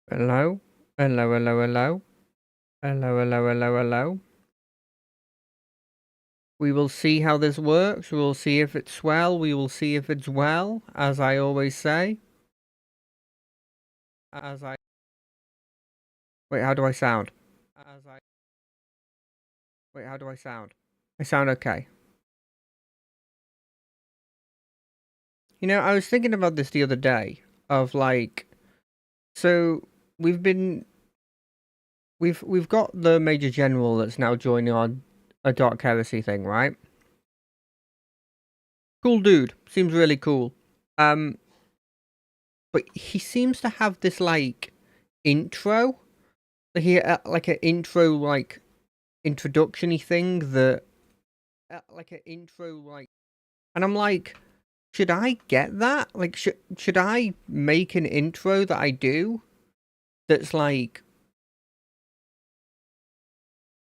Hello? Hello, hello, hello. Hello, hello, hello, hello. We will see how this works. We will see if it's swell. We will see if it's well, as I always say. As I... Wait, how do I sound? As I... Wait, how do I sound? I sound okay. You know, I was thinking about this the other day, of like... So, we've been... We've got the Major General that's now joining on a Dark Heresy thing, right? Cool dude. Seems really cool. Um... But he seems to have this, like, intro. He, like, an intro, like, introduction-y thing that... like, an intro, like... And I'm like, should I get that? Like, should I make an intro that I do that's, like...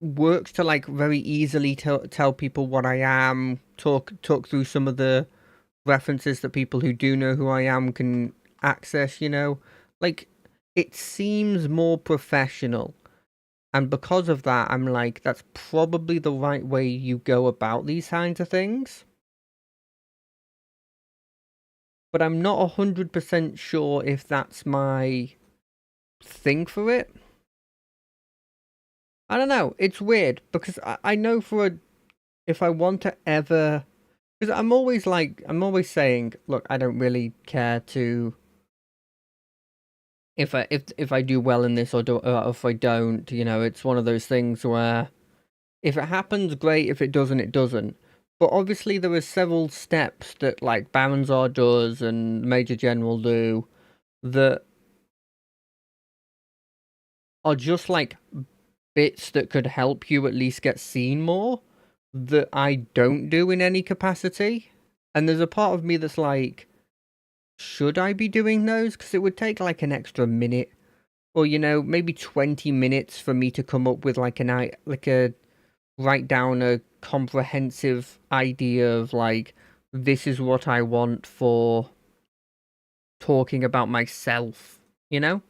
works to, like, very easily tell people what I am, talk through some of the references that people who do know who I am can access, you know? Like, it seems more professional. And because of that, I'm like, that's probably the right way you go about these kinds of things. But I'm not 100% sure if that's my thing for it. I don't know. It's weird because I know if I want to ever... Because I'm always saying, look, I don't really care to... If I do well in this or if I don't, you know, it's one of those things where if it happens, great. If it doesn't, it doesn't. But obviously there are several steps that like Baronzar does and Major General do that are just like bits that could help you at least get seen more that I don't do in any capacity. And there's a part of me that's like, should I be doing those? Because it would take like an extra minute or, you know, maybe 20 minutes for me to come up with like write down a comprehensive idea of like, this is what I want for talking about myself, you know?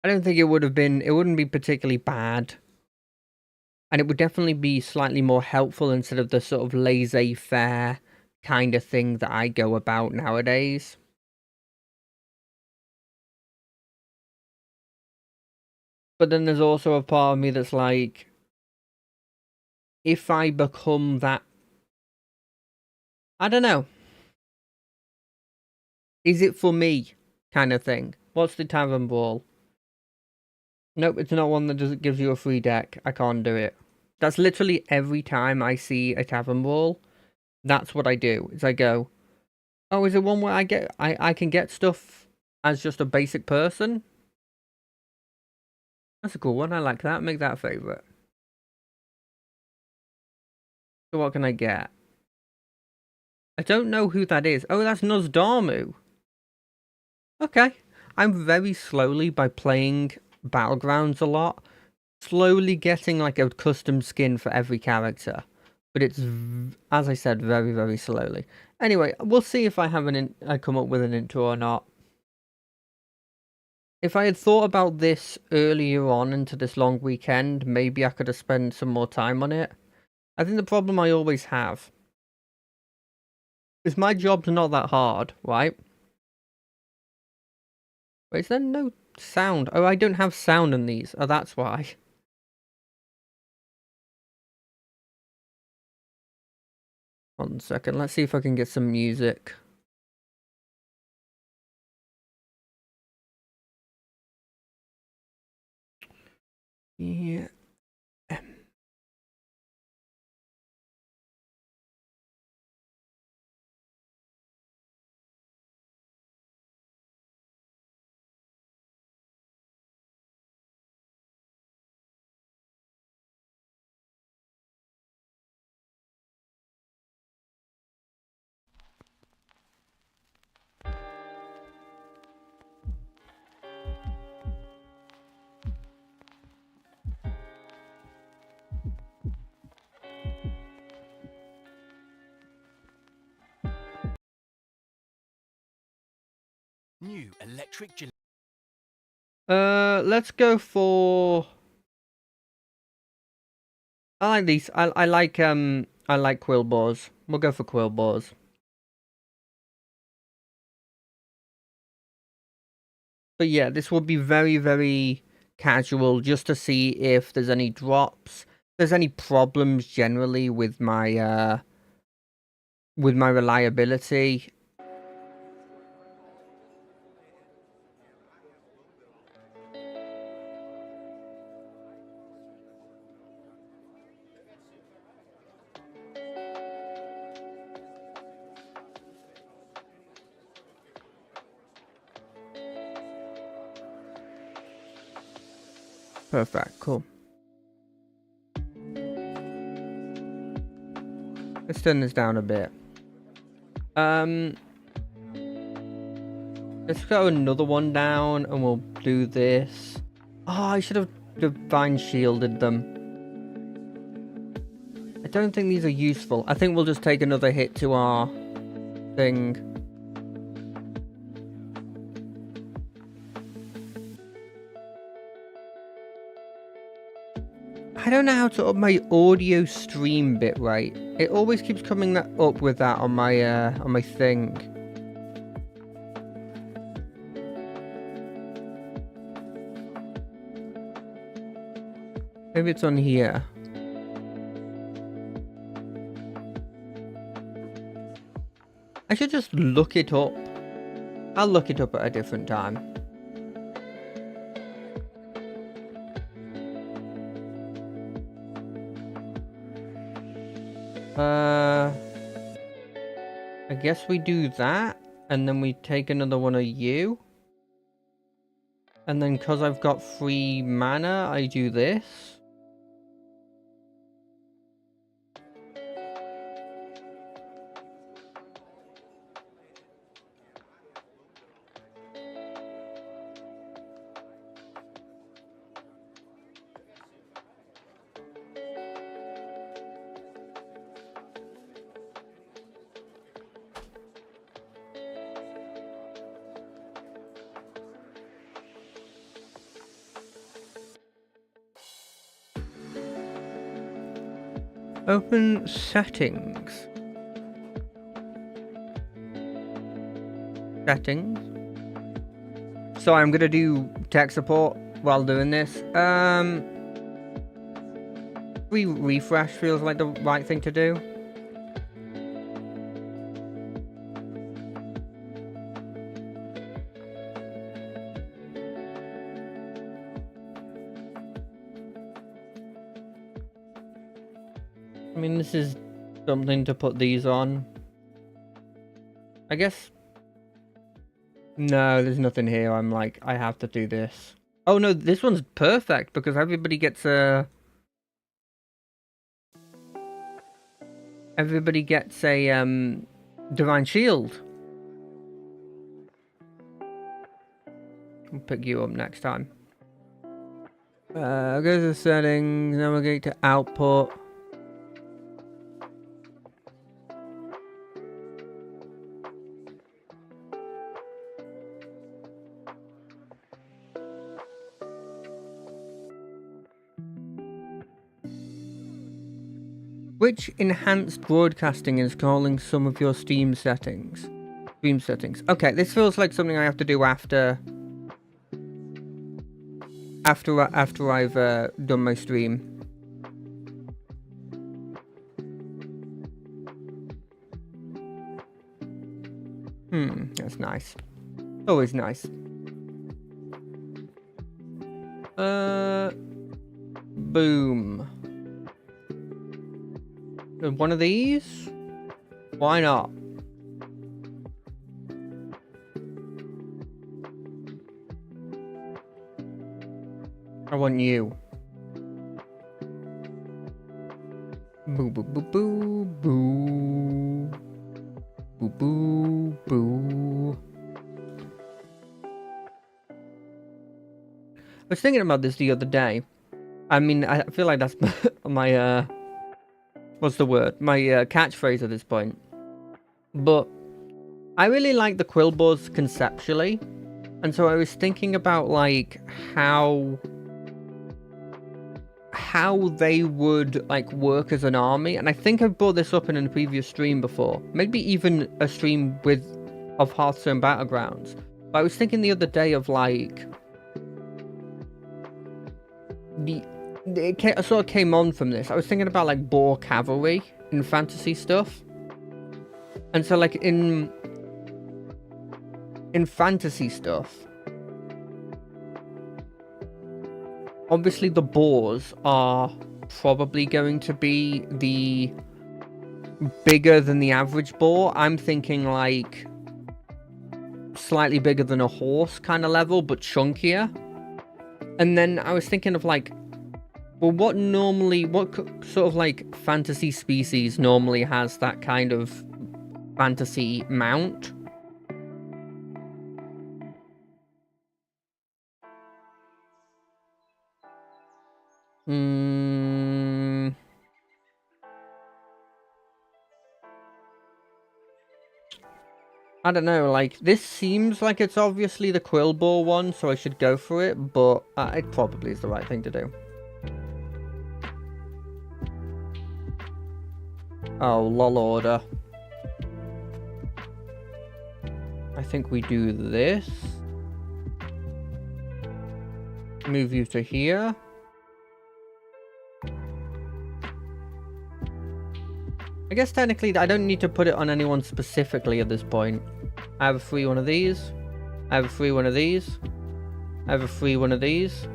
I don't think it wouldn't be particularly bad. And it would definitely be slightly more helpful instead of the sort of laissez-faire kind of thing that I go about nowadays. But then there's also a part of me that's like, if I become that... I don't know. Is it for me? Kind of thing. What's the tavern brawl? Nope, it's not one that gives you a free deck. I can't do it. That's literally every time I see a tavern brawl. That's what I do. Is I go, oh, is it one where I can get stuff as just a basic person? That's a cool one. I like that. Make that a favorite. So what can I get? I don't know who that is. Oh, that's Nozdarmu. Okay. I'm very slowly, by playing Battlegrounds a lot, slowly getting like a custom skin for every character. But it's, as I said, very, very slowly. Anyway, we'll see if I have I come up with an intro or not. If I had thought about this earlier on into this long weekend, maybe I could have spent some more time on it. I think the problem I always have is my job's not that hard, right? Wait, is there no sound? Oh, I don't have sound in these. Oh, that's why. 1 second, let's see if I can get some music. Yeah. New electric. Let's go for. I like these. I like quill boars. We'll go for quill boars. But yeah, this will be very, very casual, just to see if there's any drops, if there's any problems generally with my reliability. Perfect, cool. Let's turn this down a bit. Let's go another one down and we'll do this. Oh, I should have divine shielded them. I don't think these are useful. I think we'll just take another hit to our thing. I don't know how to up my audio stream bitrate. It always keeps coming up with that on my thing. Maybe it's on here. I should just look it up. I'll look it up at a different time. I guess we do that, and then we take another one of you. And then because I've got free mana, I do this. Open settings. Settings. So I'm gonna do tech support while doing this. Refresh feels like the right thing to do. I mean, this is something to put these on. I guess. No, there's nothing here. I'm like, I have to do this. Oh no, this one's perfect because everybody gets a. Everybody gets a divine shield. I'll pick you up next time. Go to settings. Navigate to output. Which enhanced broadcasting is calling some of your Steam settings? Stream settings. Okay, this feels like something I have to do after I've done my stream. That's nice. Always nice. Boom. One of these? Why not? I want you. Boo boo boo boo boo. Boo boo boo. I was thinking about this the other day. I mean, I feel like that's my what's the word? My catchphrase at this point. But I really like the quill boars conceptually. And so I was thinking about like how they would like work as an army, and I think I've brought this up in a previous stream before, maybe even a stream of Hearthstone Battlegrounds. But I was thinking the other day of like it sort of came on from this. I was thinking about like boar cavalry in fantasy stuff, and so like in fantasy stuff, obviously the boars are probably going to be the bigger than the average boar. I'm thinking like slightly bigger than a horse kind of level, but chunkier. And then I was thinking of like, well, what sort of like fantasy species normally has that kind of fantasy mount? I don't know, like, this seems like it's obviously the Quillboar one, so I should go for it, but it probably is the right thing to do. Oh, lol order. I think we do this. Move you to here. I guess technically I don't need to put it on anyone specifically at this point. I have a free one of these. I have a free one of these. I have a free one of these.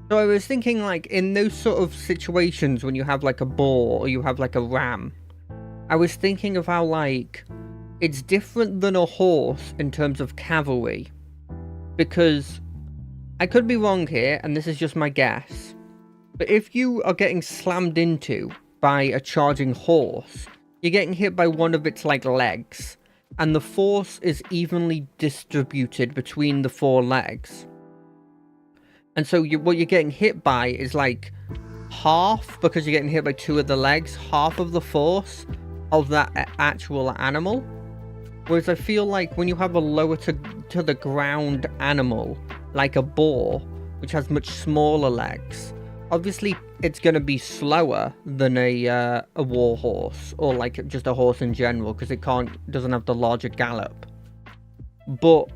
So I was thinking like in those sort of situations when you have like a boar or you have like a ram, I was thinking of how like it's different than a horse in terms of cavalry. Because I could be wrong here, and this is just my guess, but if you are getting slammed into by a charging horse, you're getting hit by one of its like legs, and the force is evenly distributed between the four legs. And so what you're getting hit by is like half, because you're getting hit by two of the legs, half of the force of that actual animal. Whereas I feel like when you have a lower to the ground animal, like a boar, which has much smaller legs, obviously it's going to be slower than a war horse, or like just a horse in general, because it doesn't have the larger gallop. But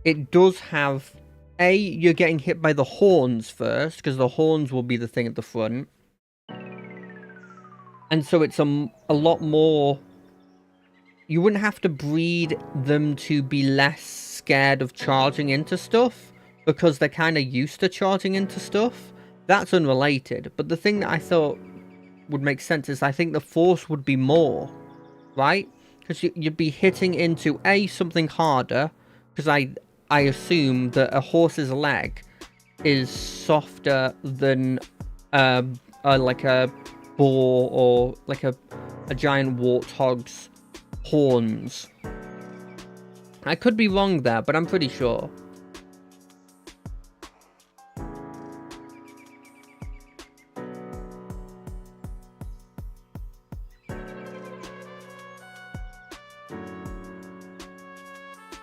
it does have, you're getting hit by the horns first, because the horns will be the thing at the front. And so it's a lot more, you wouldn't have to breed them to be less scared of charging into stuff, because they're kind of used to charging into stuff. That's unrelated, but the thing that I thought would make sense is I think the force would be more, right? Because you'd be hitting into something harder, because I assume that a horse's leg is softer than like a boar or like a giant warthog's horns. I could be wrong there, but I'm pretty sure.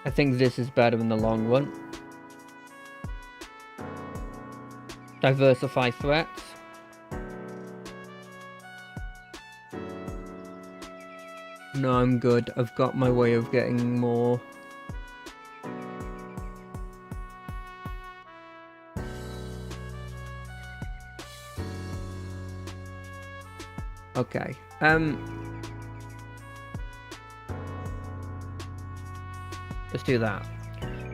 I think this is better in the long run. Diversify threats. No, I'm good. I've got my way of getting more. Okay. Let's do that.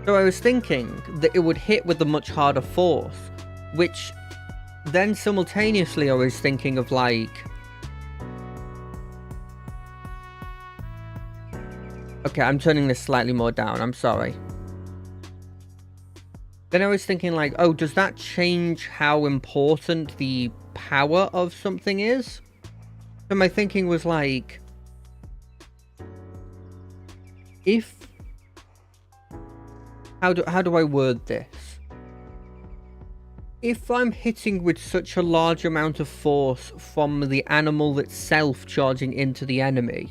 So I was thinking that it would hit with a much harder force, which then simultaneously I was thinking of like, okay, I'm turning this slightly more down, I'm sorry. Then I was thinking like, oh, does that change how important the power of something is? So my thinking was like, how do I word this? If I'm hitting with such a large amount of force from the animal itself charging into the enemy,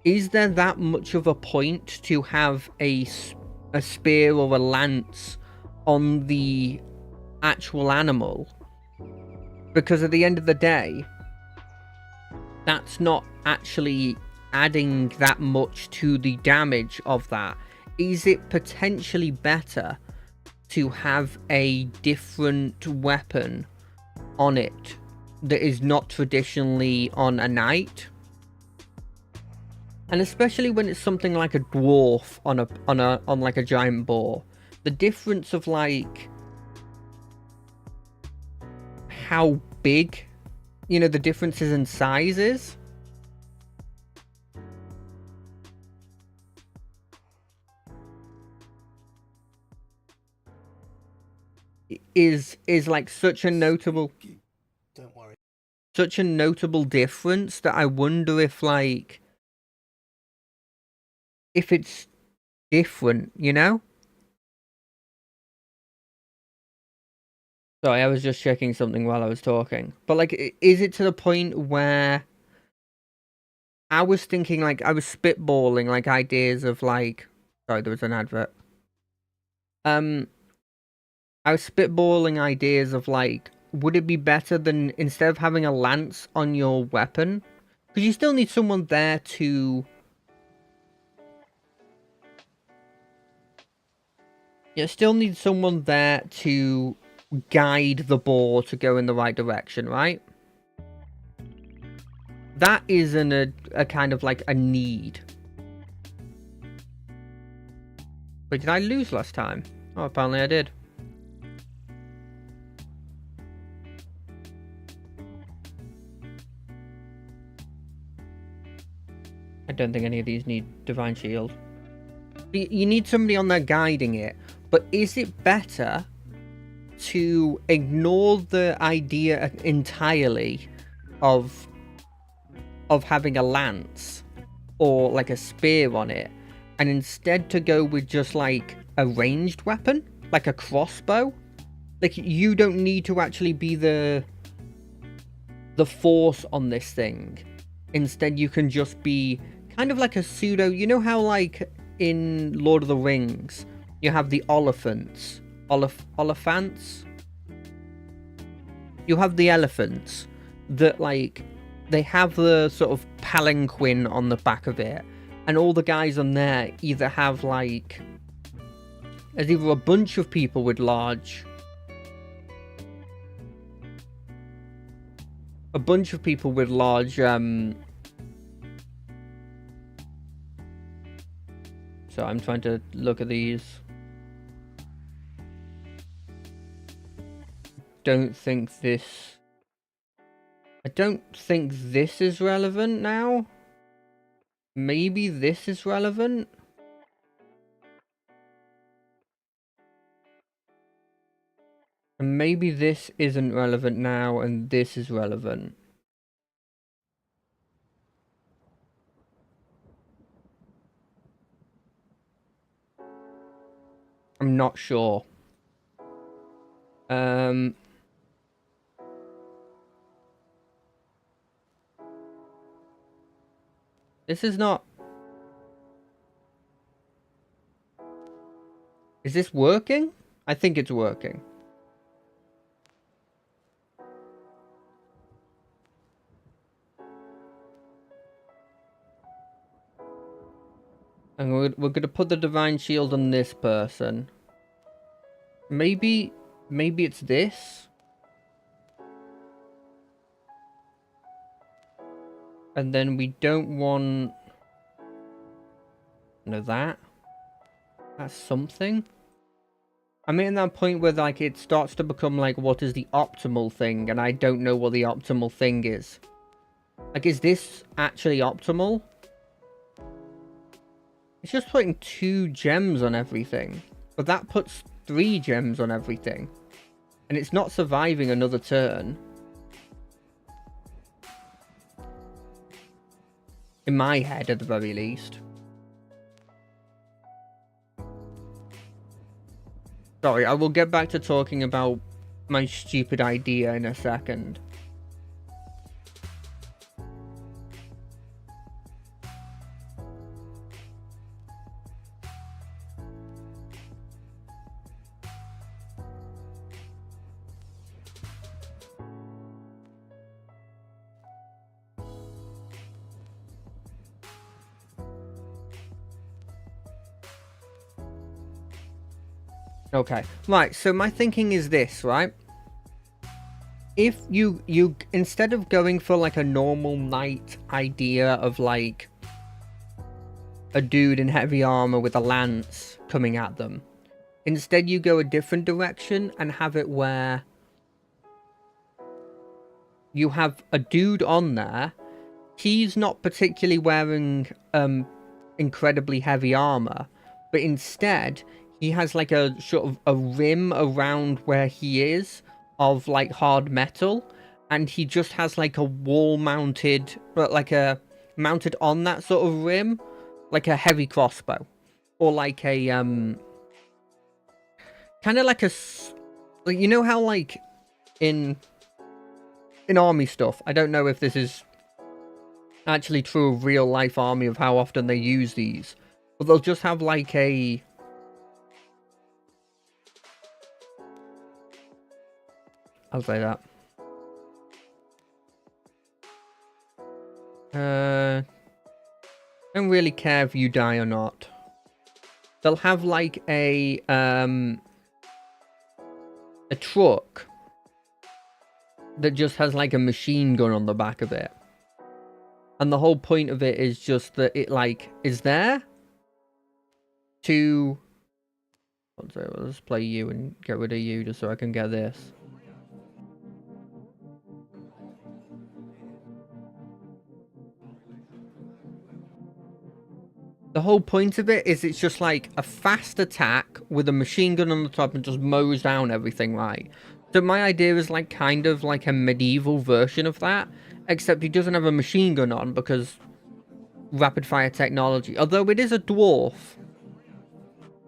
is there that much of a point to have a spear or a lance on the actual animal? Because at the end of the day, that's not actually adding that much to the damage of that. Is it potentially better to have a different weapon on it that is not traditionally on a knight? And especially when it's something like a dwarf on like a giant boar, the difference of like how big, you know, the differences in sizes. Is like such a notable, don't worry, such a notable difference that I wonder if like if it's different, you know? Sorry, I was just checking something while I was talking. But like, is it to the point where I was thinking, like, I was spitballing like ideas of like, sorry, there was an advert. I was spitballing ideas of like, would it be better than instead of having a lance on your weapon? Because you still need someone there to... You still need someone there to guide the boar to go in the right direction, right? That isn't a kind of like a need. Wait, did I lose last time? Oh, apparently I did. I don't think any of these need Divine Shield. You need somebody on there guiding it. But is it better to ignore the idea entirely of having a lance or like a spear on it, and instead to go with just like a ranged weapon, like a crossbow? Like, you don't need to actually be the force on this thing. Instead, you can just be kind of like a pseudo... You know how, like, in Lord of the Rings, you have the Oliphants? Oliphants? You have the elephants that, like, they have the sort of palanquin on the back of it, and all the guys on there either have, like... There's either a bunch of people with large... A bunch of people with large, So I'm trying to look at these. I don't think this is relevant now. Maybe this is relevant. And maybe this isn't relevant now, and this is relevant. I'm not sure. This is not... Is this working? I think it's working. And we're going to put the Divine Shield on this person. Maybe it's this? And then we don't want... No, that? That's something? I'm at that point where, like, it starts to become, like, what is the optimal thing? And I don't know what the optimal thing is. Like, is this actually optimal? It's just putting 2 gems on everything. But that puts 3 gems on everything. And it's not surviving another turn. In my head, at the very least. Sorry, I will get back to talking about my stupid idea in a second. Okay. Right, so my thinking is this, right? If you instead of going for like a normal knight idea of like a dude in heavy armor with a lance coming at them, instead you go a different direction and have it where you have a dude on there. He's not particularly wearing incredibly heavy armor, but instead he has like a sort of a rim around where he is of like hard metal, and he just has like a wall mounted, but like a mounted on that sort of rim, like a heavy crossbow, or like a kind of like a, like, you know how like in army stuff, I don't know if this is actually true of real life army of how often they use these, but they'll just have like a, I'll say that, don't really care if you die or not. They'll have like a truck that just has like a machine gun on the back of it, and the whole point of it is just that it like is there to, let's play you and get rid of you just so I can get this. The whole point of it is it's just like a fast attack with a machine gun on the top and just mows down everything, right? So my idea is like kind of like a medieval version of that, except he doesn't have a machine gun on because rapid fire technology. Although it is a dwarf,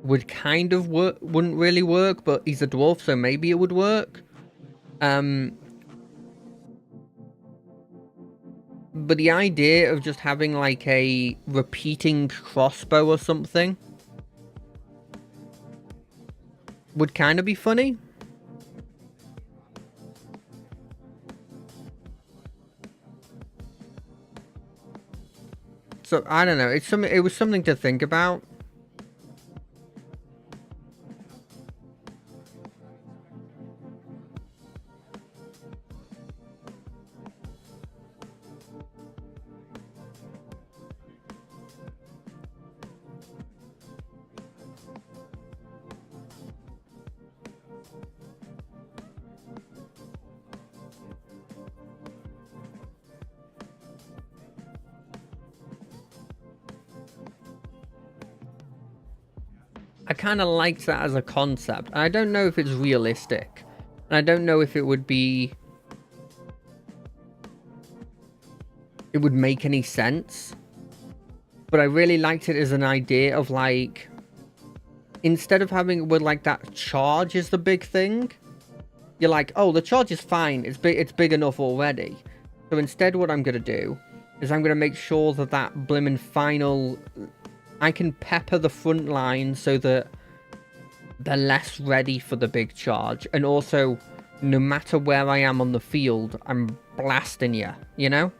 would kind of work, wouldn't really work, but he's a dwarf, so maybe it would work. But the idea of just having like a repeating crossbow or something would kind of be funny. So I don't know. It's something. It was something to think about. I kind of liked that as a concept. I don't know if it's realistic. And I don't know if it would be... it would make any sense. But I really liked it as an idea of like... instead of having it with like that charge is the big thing, you're like, oh, the charge is fine. It's big enough already. So instead what I'm going to do is I'm going to make sure that that blimmin' final... I can pepper the front line so that they're less ready for the big charge. And also, no matter where I am on the field, I'm blasting you, you know?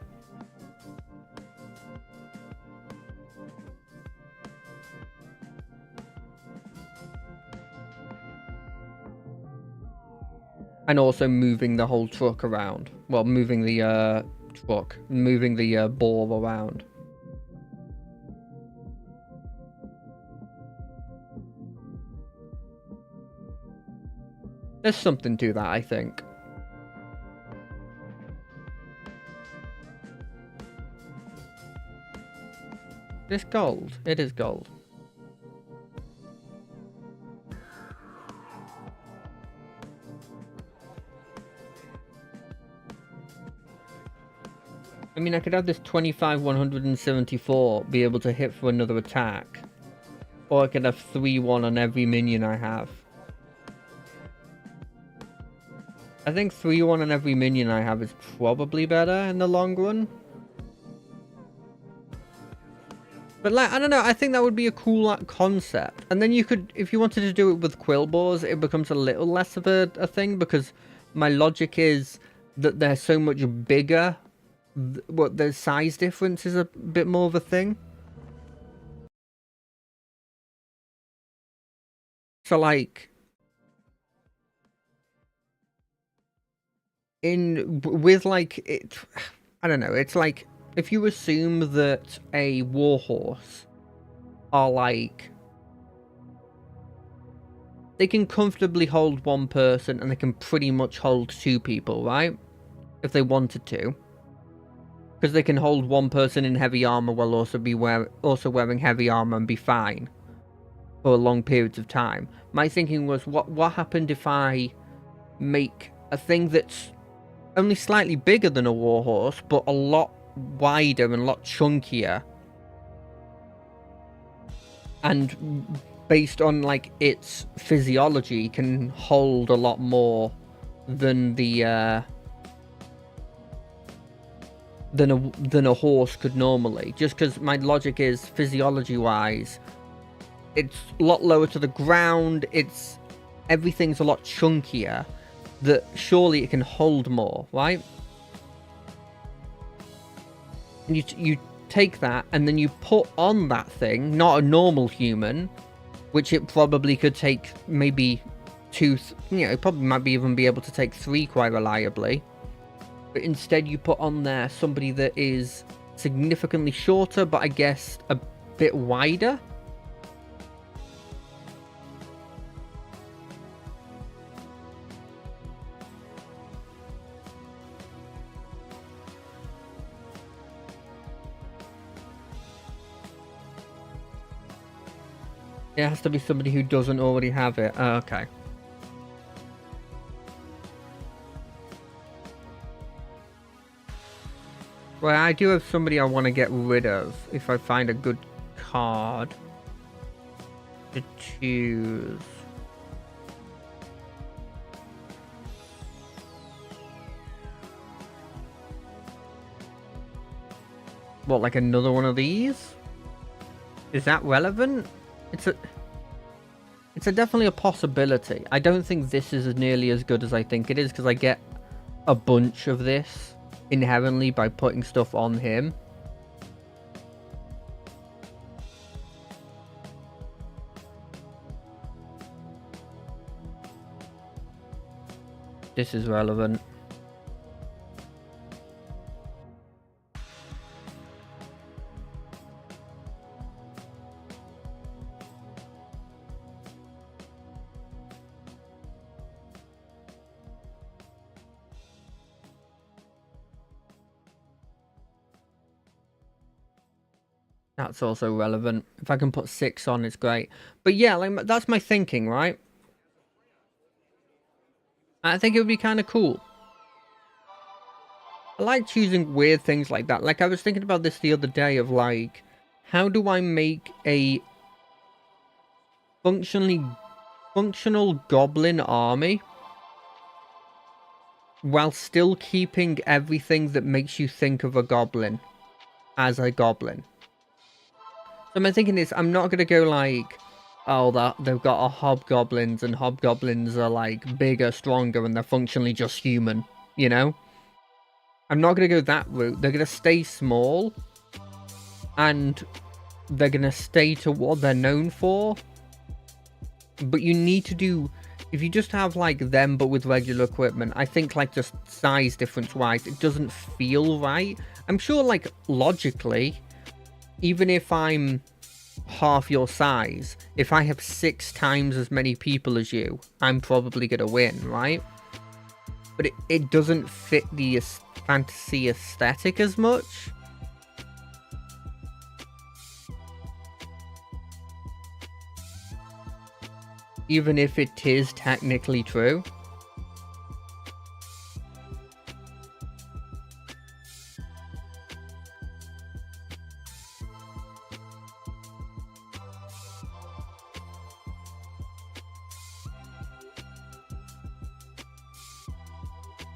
And also moving the whole truck around. Well, moving the truck. Moving the ball around. There's something to that, I think. It's gold. It is gold. I mean, I could have this 25 174 be able to hit for another attack. Or I could have 3-1 on every minion I have. I think 3-1 on every minion I have is probably better in the long run. But like, I don't know, I think that would be a cool concept. And then you could, if you wanted to do it with Quillboars, it becomes a little less of a thing, because my logic is that they're so much bigger. What, the size difference is a bit more of a thing. So like, with like it, I don't know. It's like if you assume that a warhorse are like they can comfortably hold one person and they can pretty much hold two people, right? If they wanted to. Because they can hold one person in heavy armor while also wearing heavy armor and be fine for long periods of time. My thinking was, what happened if I make a thing that's only slightly bigger than a warhorse, but a lot wider and a lot chunkier, and based on like its physiology can hold a lot more than the than a horse could normally, just because my logic is physiology wise it's a lot lower to the ground, everything's a lot chunkier, that surely it can hold more, right? And you take that and then you put on that thing, not a normal human, which it probably could take maybe it probably might even be able to take 3 quite reliably. But instead you put on there somebody that is significantly shorter, but I guess a bit wider. It has to be somebody who doesn't already have it. Oh, okay. Well, I do have somebody I want to get rid of if I find a good card to choose. What, like another one of these? Is that relevant? It's definitely a possibility. I don't think this is nearly as good as I think it is, because I get a bunch of this inherently by putting stuff on him. This is relevant. That's also relevant. If I can put 6 on, it's great. But yeah, like that's my thinking, right? I think it would be kind of cool. I like choosing weird things like that. Like I was thinking about this the other day of like, how do I make a functional goblin army while still keeping everything that makes you think of a goblin as a goblin? So my thinking is, I'm not going to go like, oh, that they've got a hobgoblins, and hobgoblins are like bigger, stronger, and they're functionally just human, you know? I'm not going to go that route. They're going to stay small, and they're going to stay to what they're known for. But you need to do, if you just have like them but with regular equipment, I think like just size difference wise, it doesn't feel right. I'm sure like logically, even if I'm half your size, if I have 6 times as many people as you, I'm probably going to win, right? But it doesn't fit the fantasy aesthetic as much. Even if it is technically true.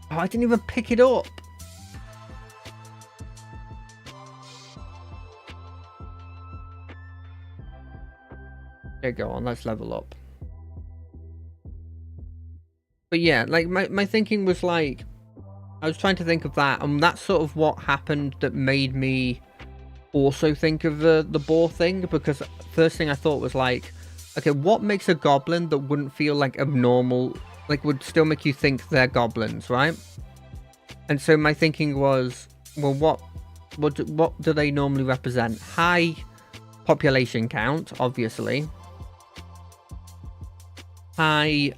Oh, I didn't even pick it up. There you go on, let's level up. But yeah, like my thinking was like, I was trying to think of that, and that's sort of what happened that made me also think of the boar thing, because first thing I thought was like, okay, what makes a goblin that wouldn't feel like abnormal, like would still make you think they're goblins, right? And so my thinking was, well, what do they normally represent? High population count, obviously. High,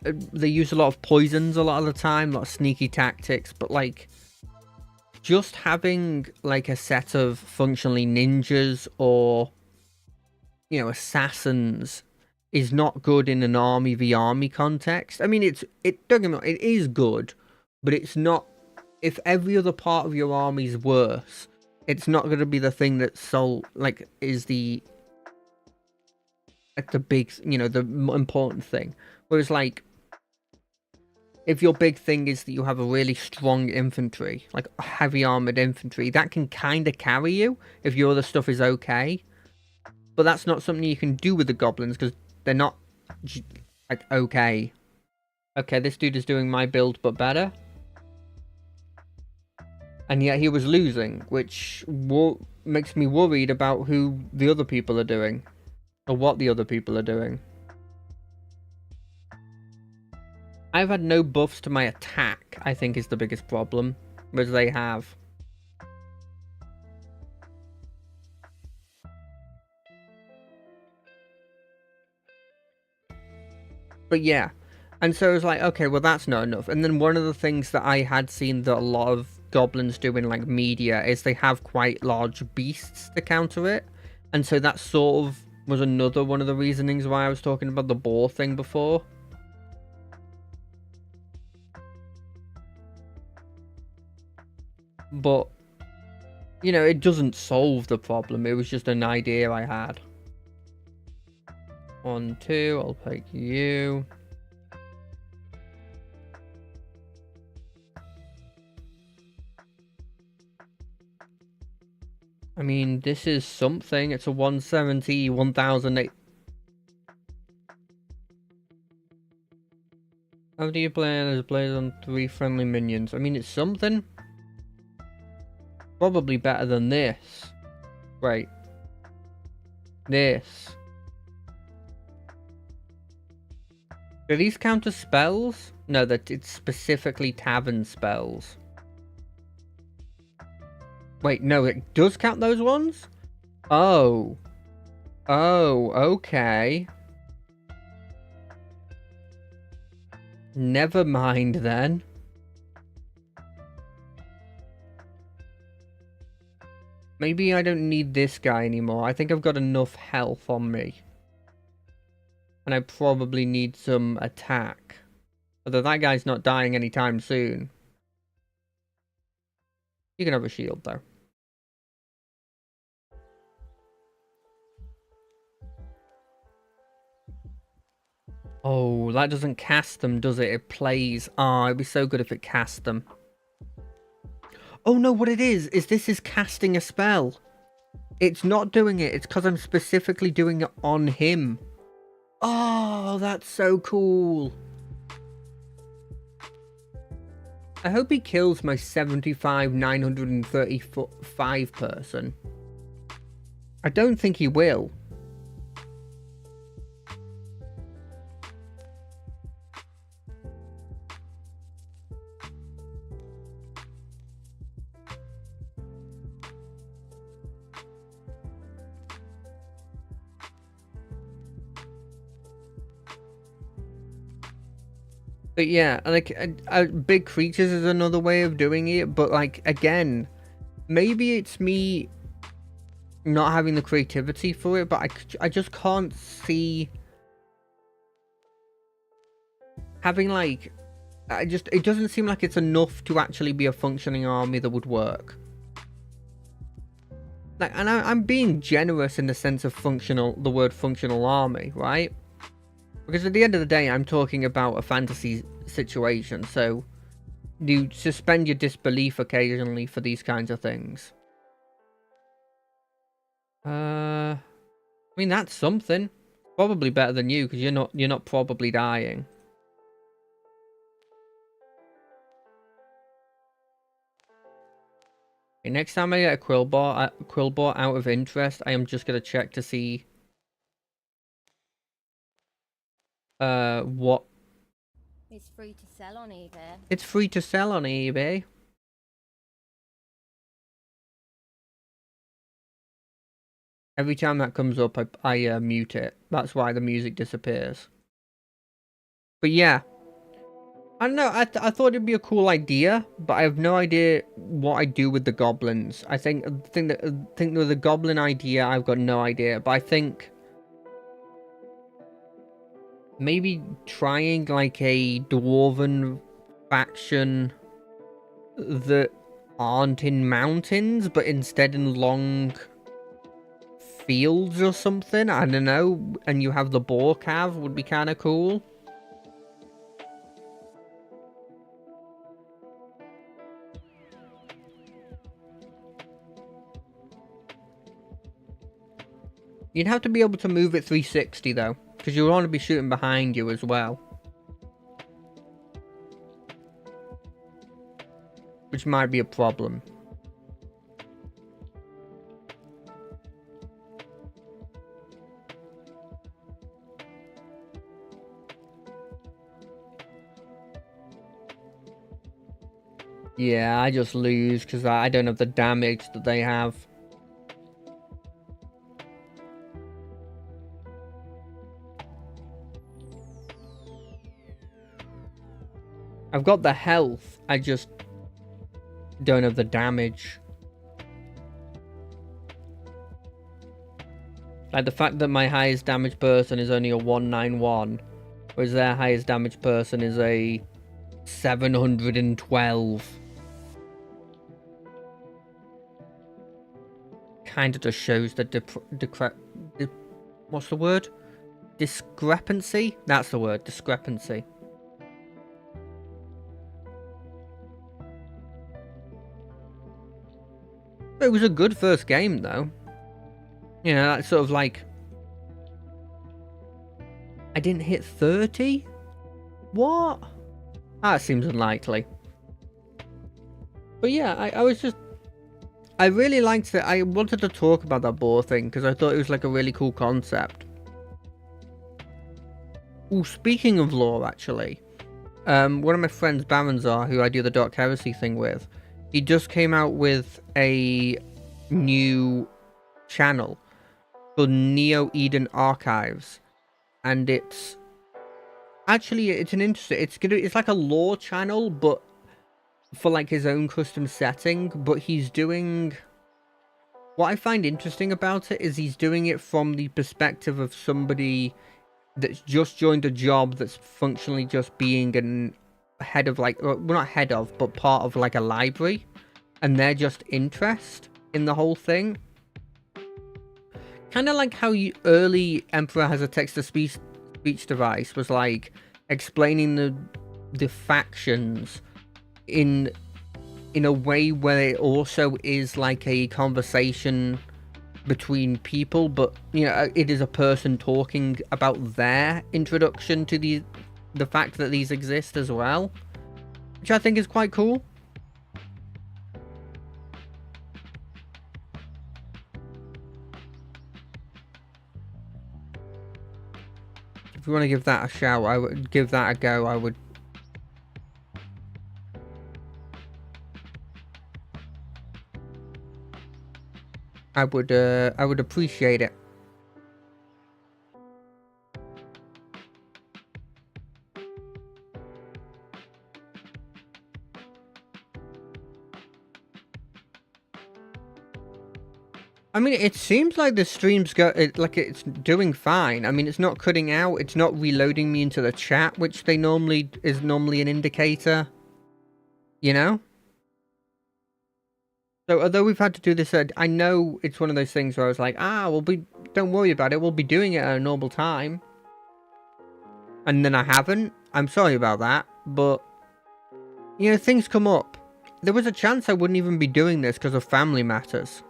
they use a lot of poisons a lot of the time, a lot of sneaky tactics, but like, just having like a set of functionally ninjas or, you know, assassins is not good in an army v army context. I mean, don't get me wrong, it is good, but it's not. If every other part of your army is worse, it's not going to be the thing that is the big, you know, the important thing. Whereas like, if your big thing is that you have a really strong infantry, like heavy armored infantry, that can kind of carry you if your other stuff is okay. But that's not something you can do with the goblins because they're not like okay. Okay, this dude is doing my build but better. And yet he was losing, which makes me worried about who the other people are doing. Or what the other people are doing. I've had no buffs to my attack, I think is the biggest problem. Whereas they have. But yeah. And so it was like, okay, well that's not enough. And then one of the things that I had seen that a lot of goblins do in like media is they have quite large beasts to counter it. And so that sort of was another one of the reasonings why I was talking about the boar thing before. But, you know, it doesn't solve the problem. It was just an idea I had. 1, 2, I'll take you. I mean, this is something. It's a 170, 1008. How do you play? There's plays on 3 friendly minions. I mean, it's something. Probably better than this. Wait. This. Do these count as spells? No, that it's specifically tavern spells. Wait, no, it does count those ones? Oh. Oh, okay. Never mind then. Maybe I don't need this guy anymore. I think I've got enough health on me. And I probably need some attack. Although that guy's not dying anytime soon. You can have a shield though. Oh, that doesn't cast them, does it? It plays. Ah, it'd be so good if it cast them. Oh no, what it is this is casting a spell. It's not doing it. It's because I'm specifically doing it on him. Oh, that's so cool. I hope he kills my 75, 935 person. I don't think he will. But yeah, like big creatures is another way of doing it. But like again, maybe it's me not having the creativity for it. But I just can't see having like it doesn't seem like it's enough to actually be a functioning army that would work. Like, and I'm being generous in the sense of the word functional army, right? Because at the end of the day, I'm talking about a fantasy situation, so you suspend your disbelief occasionally for these kinds of things. I mean, that's something. Probably better than you, because you're not probably dying. Okay, next time I get a Quillbot out of interest, I am just gonna check to see what It's free to sell on eBay. It's free to sell on eBay. Every time that comes up, I mute it. That's why the music disappears. But yeah. I don't know, I thought it'd be a cool idea, but I have no idea what I do with the goblins. I think that the goblin idea, I've got no idea, but I think maybe trying like a dwarven faction that aren't in mountains, but instead in long fields or something, I don't know, and you have the boar cav would be kind of cool. You'd have to be able to move it 360 though, because you want to be shooting behind you as well. Which might be a problem. Yeah, I just lose because I don't have the damage that they have. I've got the health, I just don't have the damage. Like the fact that my highest damage person is only a 191, whereas their highest damage person is a 712. Kind of just shows the what's the word? Discrepancy? That's the word, discrepancy. It was a good first game, though. You know, that's sort of like... I didn't hit 30? What? That seems unlikely. But yeah, I was just... I really liked it. I wanted to talk about that boar thing, because I thought it was like a really cool concept. Ooh, speaking of lore, actually. One of my friends, Baranzar, who I do the Dark Heresy thing with, he just came out with a new channel called Neo Eden Archives, and it's actually an interesting. It's like a lore channel, but for like his own custom setting. But he's doing. What I find interesting about it is he's doing it from the perspective of somebody that's just joined a job that's functionally just being an head of like, well, not head of, but part of like a library, and they're just interest in the whole thing. Kind of like how early Emperor has a text-to-speech device was like explaining the factions in a way where it also is like a conversation between people, but you know, it is a person talking about their introduction to the fact that these exist as well, which I think is quite cool. If you want to give that a shout, I would give that a go. I would appreciate it. I mean, it seems like the stream's like it's doing fine. I mean, it's not cutting out. It's not reloading me into the chat, which is normally an indicator. You know? So although we've had to do this, I know it's one of those things where I was like, don't worry about it. We'll be doing it at a normal time. And then I haven't. I'm sorry about that. But, you know, things come up. There was a chance I wouldn't even be doing this because of family matters.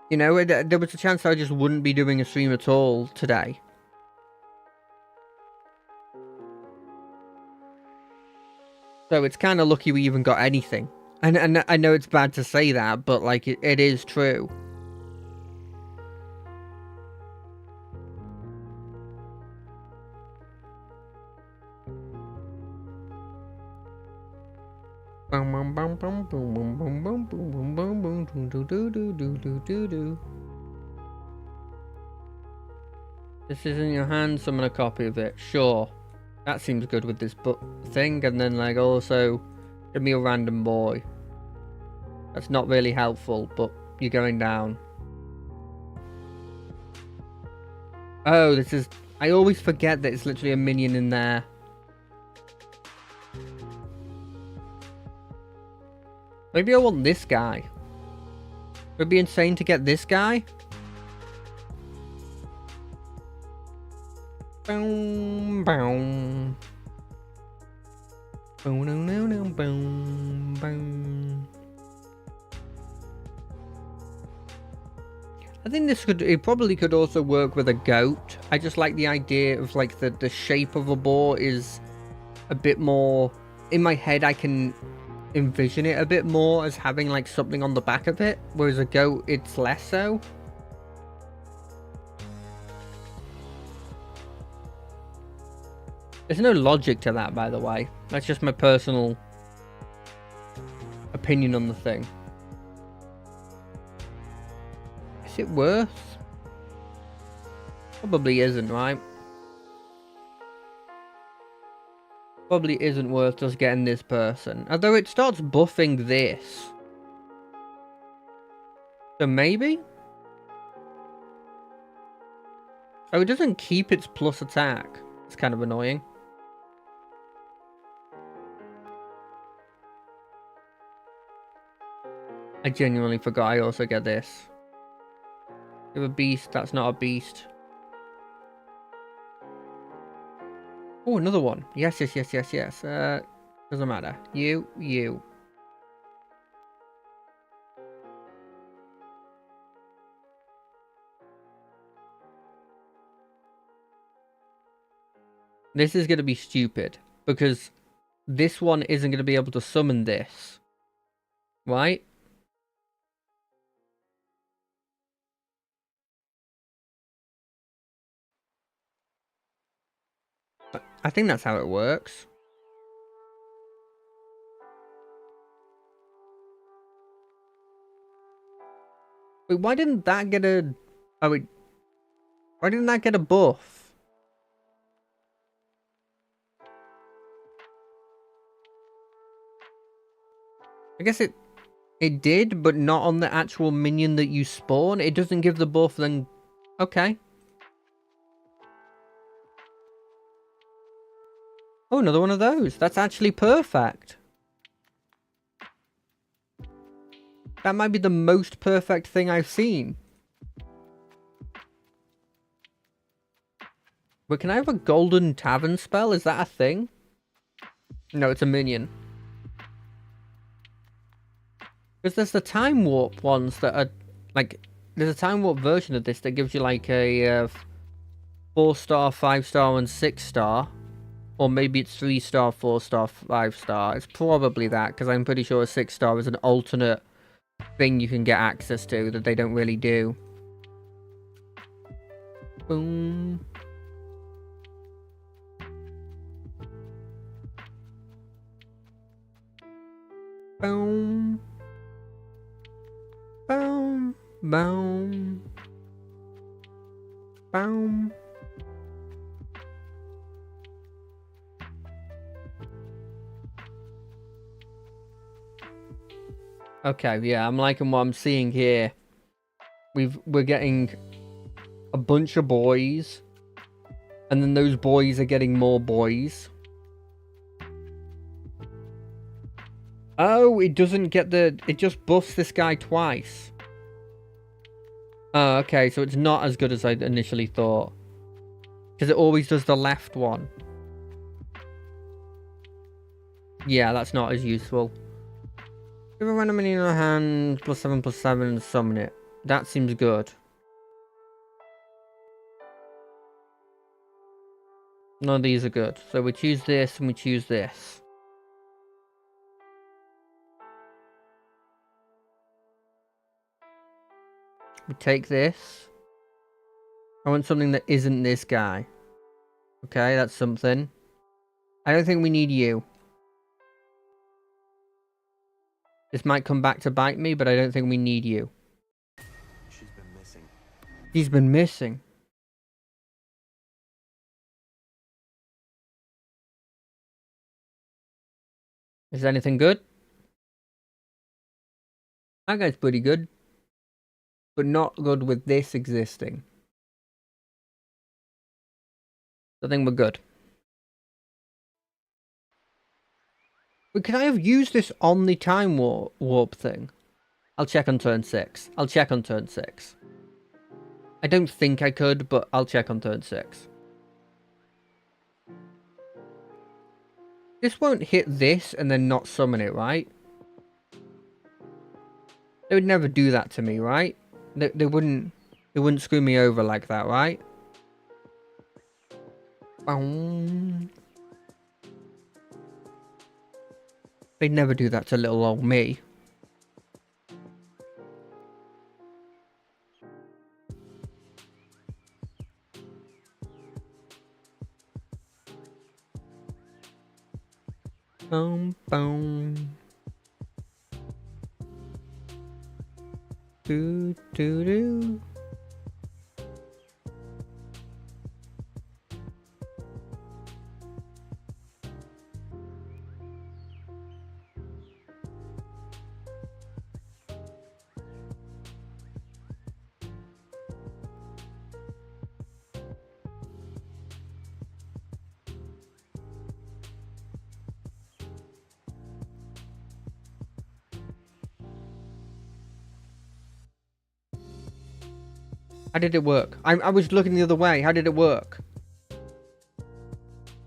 You know, there was a chance I just wouldn't be doing a stream at all today. So it's kind of lucky we even got anything. And I know it's bad to say that, but like it is true. This is in your hand, summon a copy of it. Sure. That seems good with this thing, and then like also give me a random boy. That's not really helpful, but you're going down. Oh, this is... I always forget that it's literally a minion in there. Maybe I want this guy. Would it be insane to get this guy? Boom, boom. Boom, boom, boom, boom, boom. I think this could... It probably could also work with a goat. I just like the idea of like the shape of a boar is a bit more... In my head, I can envision it a bit more as having like something on the back of it, whereas a goat, it's less so. There's no logic to that, by the way. That's just my personal opinion on the thing. Is it worth? Probably isn't, right? Probably isn't worth just getting this person. Although it starts buffing this. So maybe? Oh, it doesn't keep its plus attack. It's kind of annoying. I genuinely forgot I also get this. You have a beast, that's not a beast. Oh, another one. Yes. Doesn't matter. You. This is going to be stupid, because this one isn't going to be able to summon this. Right? I think that's how it works. Wait, why didn't that get a... Oh, wait. Why didn't that get a buff? I guess it did, but not on the actual minion that you spawn. It doesn't give the buff, then... Okay. Oh, another one of those. That's actually perfect. That might be the most perfect thing I've seen. But can I have a golden tavern spell? Is that a thing? No, it's a minion. Because there's the time warp ones that are... Like, there's a time warp version of this that gives you like a 4-star, 5-star, and 6-star. Or maybe it's 3-star, 4-star, 5-star. It's probably that, because I'm pretty sure a 6-star is an alternate thing you can get access to that they don't really do. Boom. Boom. Boom. Boom. Boom. Okay, yeah, I'm liking what I'm seeing here. We're getting a bunch of boys, and then those boys are getting more boys. Oh, it doesn't get the... It just buffs this guy twice. Oh, okay, so it's not as good as I initially thought. Because it always does the left one. Yeah, that's not as useful. Give a random minion in your hand, +7/+7, and summon it. That seems good. None of these are good. So we choose this and we choose this. We take this. I want something that isn't this guy. Okay, that's something. I don't think we need you. This might come back to bite me, but I don't think we need you. She's been missing. He's been missing. Is anything good? That guy's pretty good. But not good with this existing. I think we're good. But can I have used this on the time warp thing? I'll check on turn 6. I'll check on turn 6. I don't think I could, but I'll check on turn 6. This won't hit this and then not summon it, right? They would never do that to me, right? They wouldn't screw me over like that, right? They'd never do that to little old me. Boom. Do. How did it work? I was looking the other way. How did it work?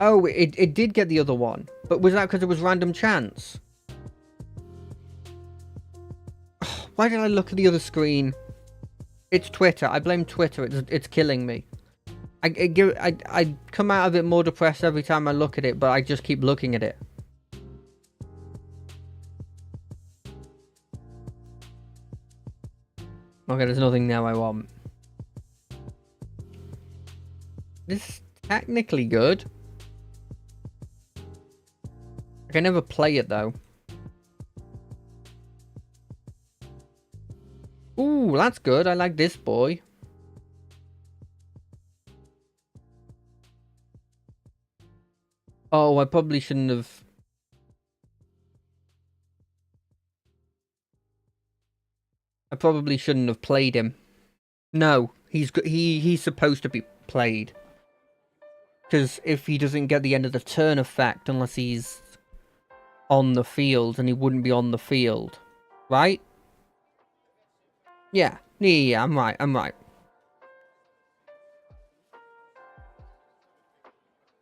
Oh, it did get the other one. But was that because it was random chance? Why did I look at the other screen? It's Twitter. I blame Twitter. It's killing me. I come out of it more depressed every time I look at it, but I just keep looking at it. Okay, there's nothing now I want. This is technically good. I can never play it though. Ooh, that's good. I like this boy. Oh, I probably shouldn't have. I probably shouldn't have played him. No, he's supposed to be played. Because if he doesn't get the end of the turn effect unless he's on the field, and he wouldn't be on the field, right? Yeah, I'm right.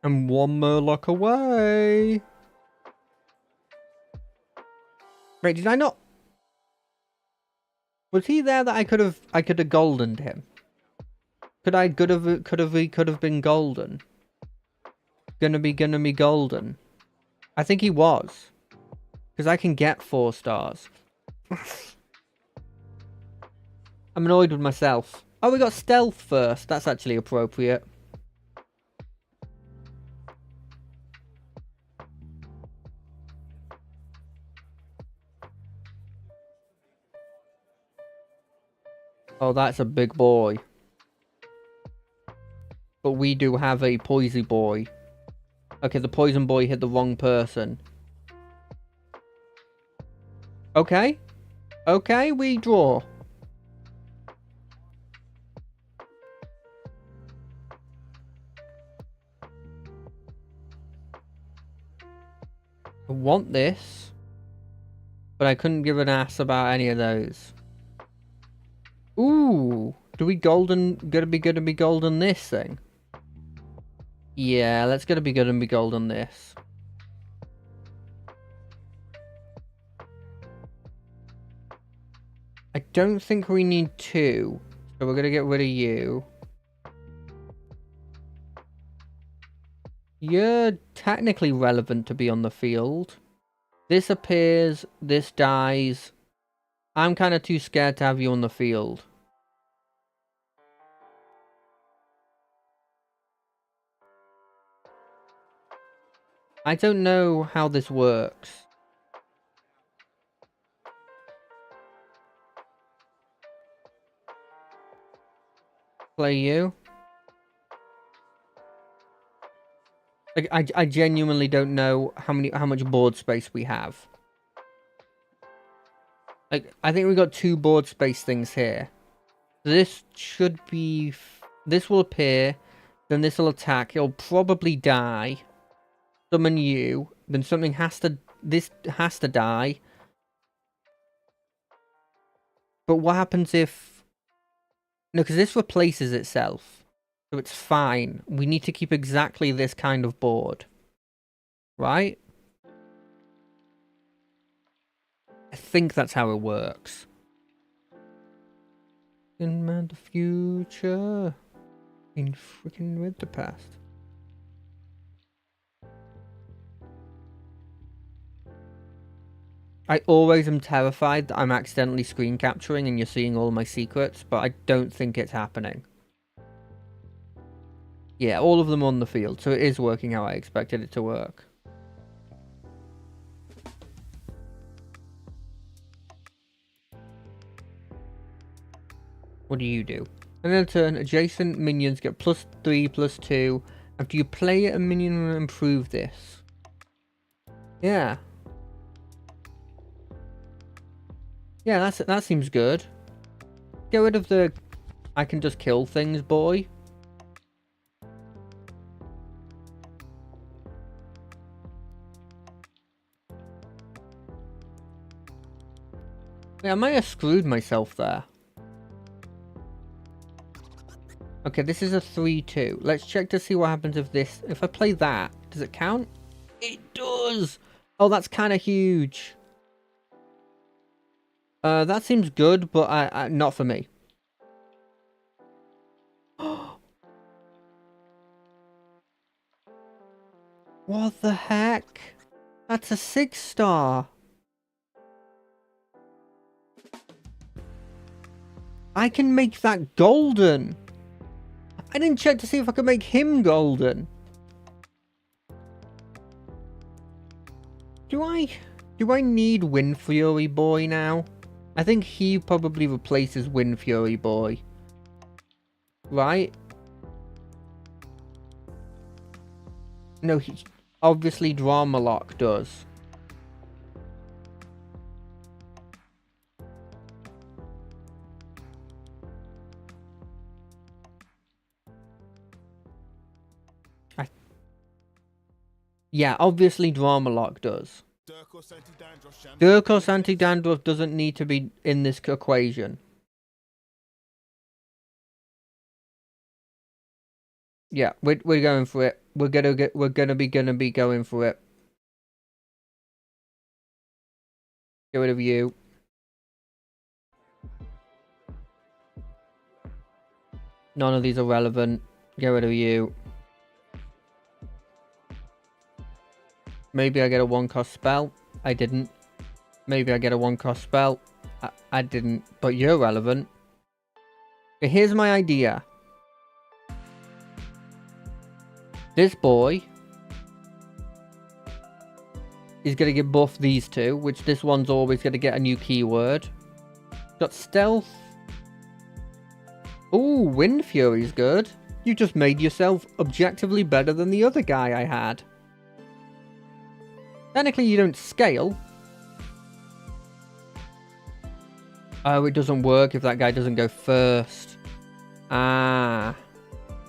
I'm one Murloc away. Wait, did I not? Was he there that I could have goldened him? Could have been golden? Gonna be golden. I think he was. Because I can get 4 stars. I'm annoyed with myself. Oh, we got stealth first. That's actually appropriate. Oh, that's a big boy. But we do have a poison boy. Okay, the poison boy hit the wrong person. Okay. Okay, we draw. I want this. But I couldn't give an ass about any of those. Ooh. Do we gonna be golden this thing? Yeah, let's gonna be golden this. I don't think we need 2. So we're gonna get rid of you. You're technically relevant to be on the field. This appears, this dies. I'm kind of too scared to have you on the field. I don't know how this works. Play you. Like, I genuinely don't know how much board space we have. Like, I think we got 2 board space things here. This should be... This will appear, then this will attack. It'll probably die. Summon you. Then something has to... This has to die. But what happens if... No, because this replaces itself. So it's fine. We need to keep exactly this kind of board. Right? I think that's how it works. In the future. In freaking with the past. I always am terrified that I'm accidentally screen capturing and you're seeing all my secrets, but I don't think it's happening. Yeah, all of them on the field, so it is working how I expected it to work. What do you do? And then turn, adjacent minions get +3, +2. After you play a minion and improve this. Yeah. Yeah, that seems good. Get rid of the I can just kill things, boy. Yeah, I might have screwed myself there. Okay, this is a 3-2. Let's check to see what happens if this... If I play that, does it count? It does! Oh, that's kind of huge. That seems good, but I not for me. What the heck? That's a 6-star. I can make that golden. I didn't check to see if I could make him golden. Do I need Wind Fury Boy now? I think he probably replaces Wind Fury Boy. Right? No, he obviously Drama Lock does. Yeah, obviously Drama Lock does. Durkos Anti-Dandruff doesn't need to be in this equation. Yeah, we're going for it. We're gonna be going for it. Get rid of you. None of these are relevant. Get rid of you. Maybe I get a 1-cost spell. I didn't. Maybe I get a 1-cost spell. I didn't. But you're relevant. Okay, here's my idea. This boy is going to get buff these two, which this one's always going to get a new keyword. Got stealth. Ooh, Wind Fury's good. You just made yourself objectively better than the other guy I had. Technically, you don't scale. Oh, it doesn't work if that guy doesn't go first. Ah.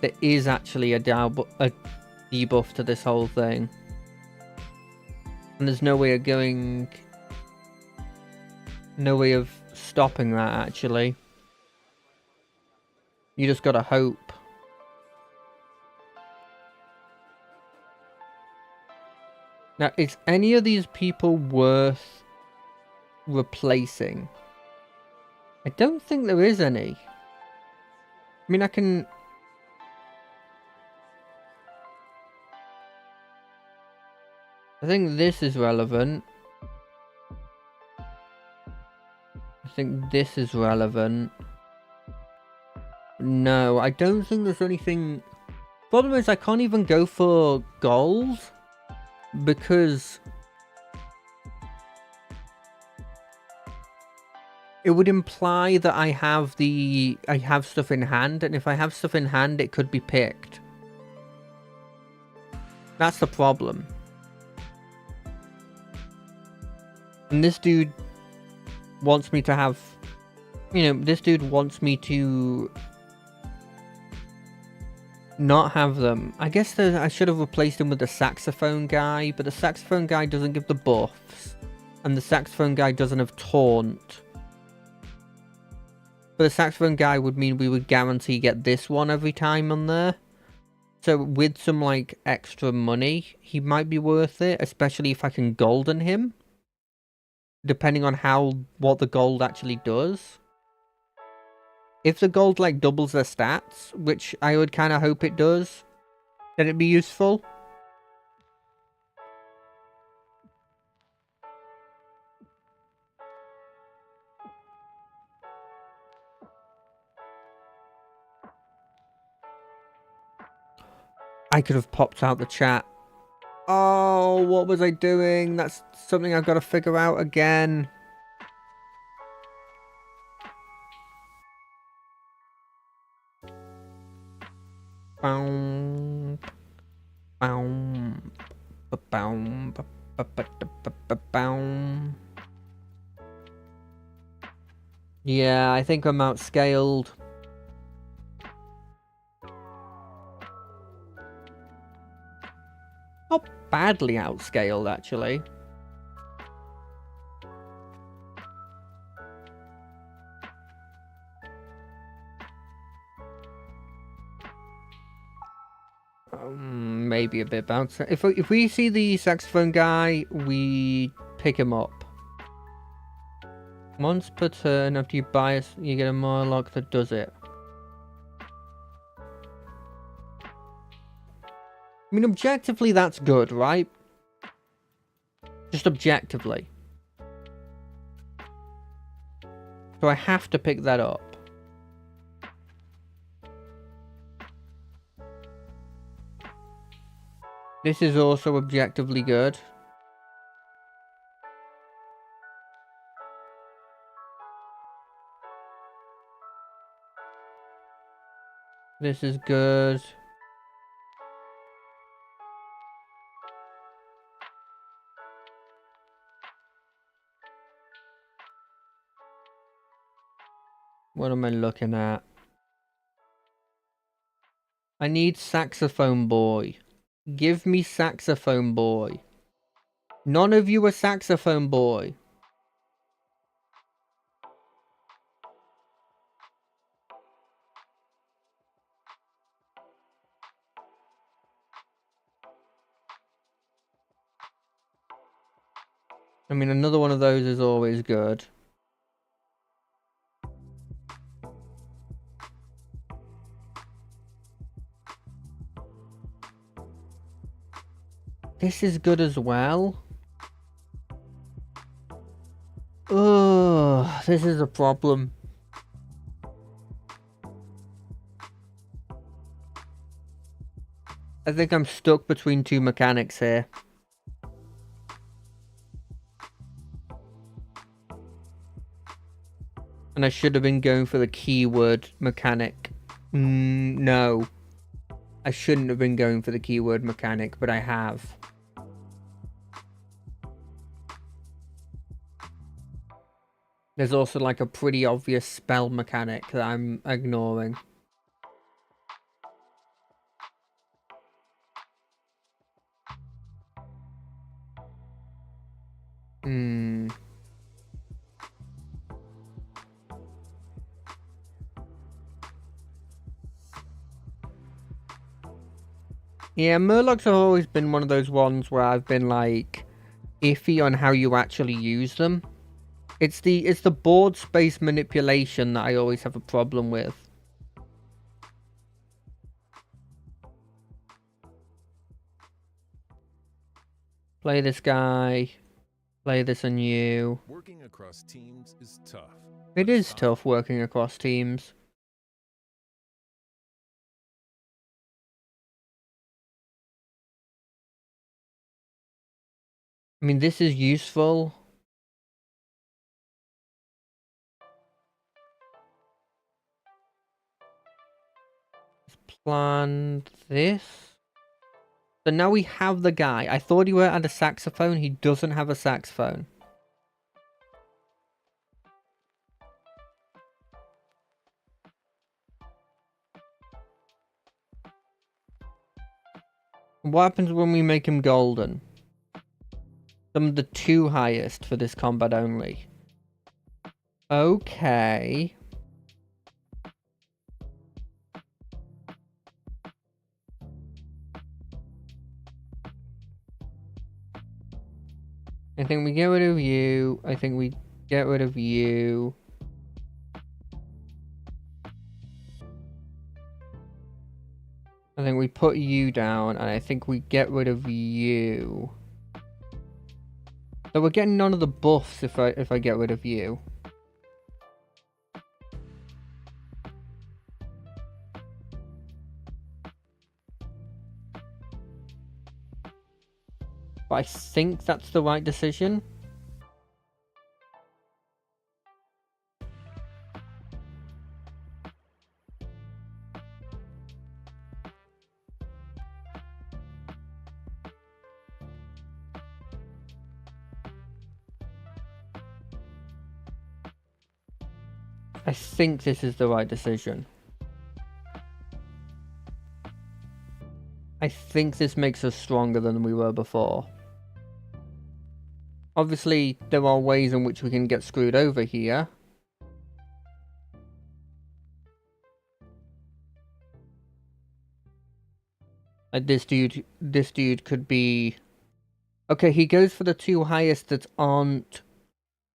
There is actually a debuff to this whole thing. And there's no way of going... No way of stopping that, actually. You just gotta hope. Now, is any of these people worth replacing? I don't think there is any. I mean, I can... I think this is relevant. I think this is relevant. No, I don't think there's anything... Problem is, I can't even go for gold. Because... It would imply that I have stuff in hand, and if I have stuff in hand, it could be picked. That's the problem. And this dude wants me to have... this dude wants me to not have them. I guess I should have replaced him with the saxophone guy, but the saxophone guy doesn't give the buffs, and the saxophone guy doesn't have taunt. But the saxophone guy would mean we would guarantee get this one every time on there. So with some, like, extra money, he might be worth it, especially if I can golden him. Depending on what the gold actually does. If the gold, like, doubles their stats, which I would kind of hope it does, then it'd be useful. I could have popped out the chat. Oh, what was I doing? That's something I've got to figure out again. Boom. Boom. Boom. Boom. Yeah, I think I'm outscaled. Not badly outscaled, actually. Maybe a bit bounce. If we see the saxophone guy, we pick him up. Once per turn, after you buy you get a Murloc that does it. I mean, objectively, that's good, right? Just objectively. So I have to pick that up. This is also objectively good. This is good. What am I looking at? I need Saxophone Boy. Give me Saxophone Boy. None of you are Saxophone Boy. I mean, another one of those is always good. This is good as well. Ugh, this is a problem. I think I'm stuck between two mechanics here. And I should have been going for the keyword mechanic. No. I shouldn't have been going for the keyword mechanic, but I have. There's also like a pretty obvious spell mechanic that I'm ignoring. Yeah, Murlocs have always been one of those ones where I've been like iffy on how you actually use them. It's the board space manipulation that I always have a problem with. Play this guy. Play this on you. Working across teams is tough. It is tough working across teams. I mean, this is useful. plan this. So now we have the guy. I thought he had a saxophone. He doesn't have a saxophone. What happens when we make him golden? Some of the 2 highest for this combat only. Okay. I think we get rid of you. I think we get rid of you. I think we put you down, and I think we get rid of you. So we're getting none of the buffs if I get rid of you. But I think that's the right decision. I think this is the right decision. I think this makes us stronger than we were before. Obviously, there are ways in which we can get screwed over here. Like this dude could be... Okay, he goes for the 2 highest that aren't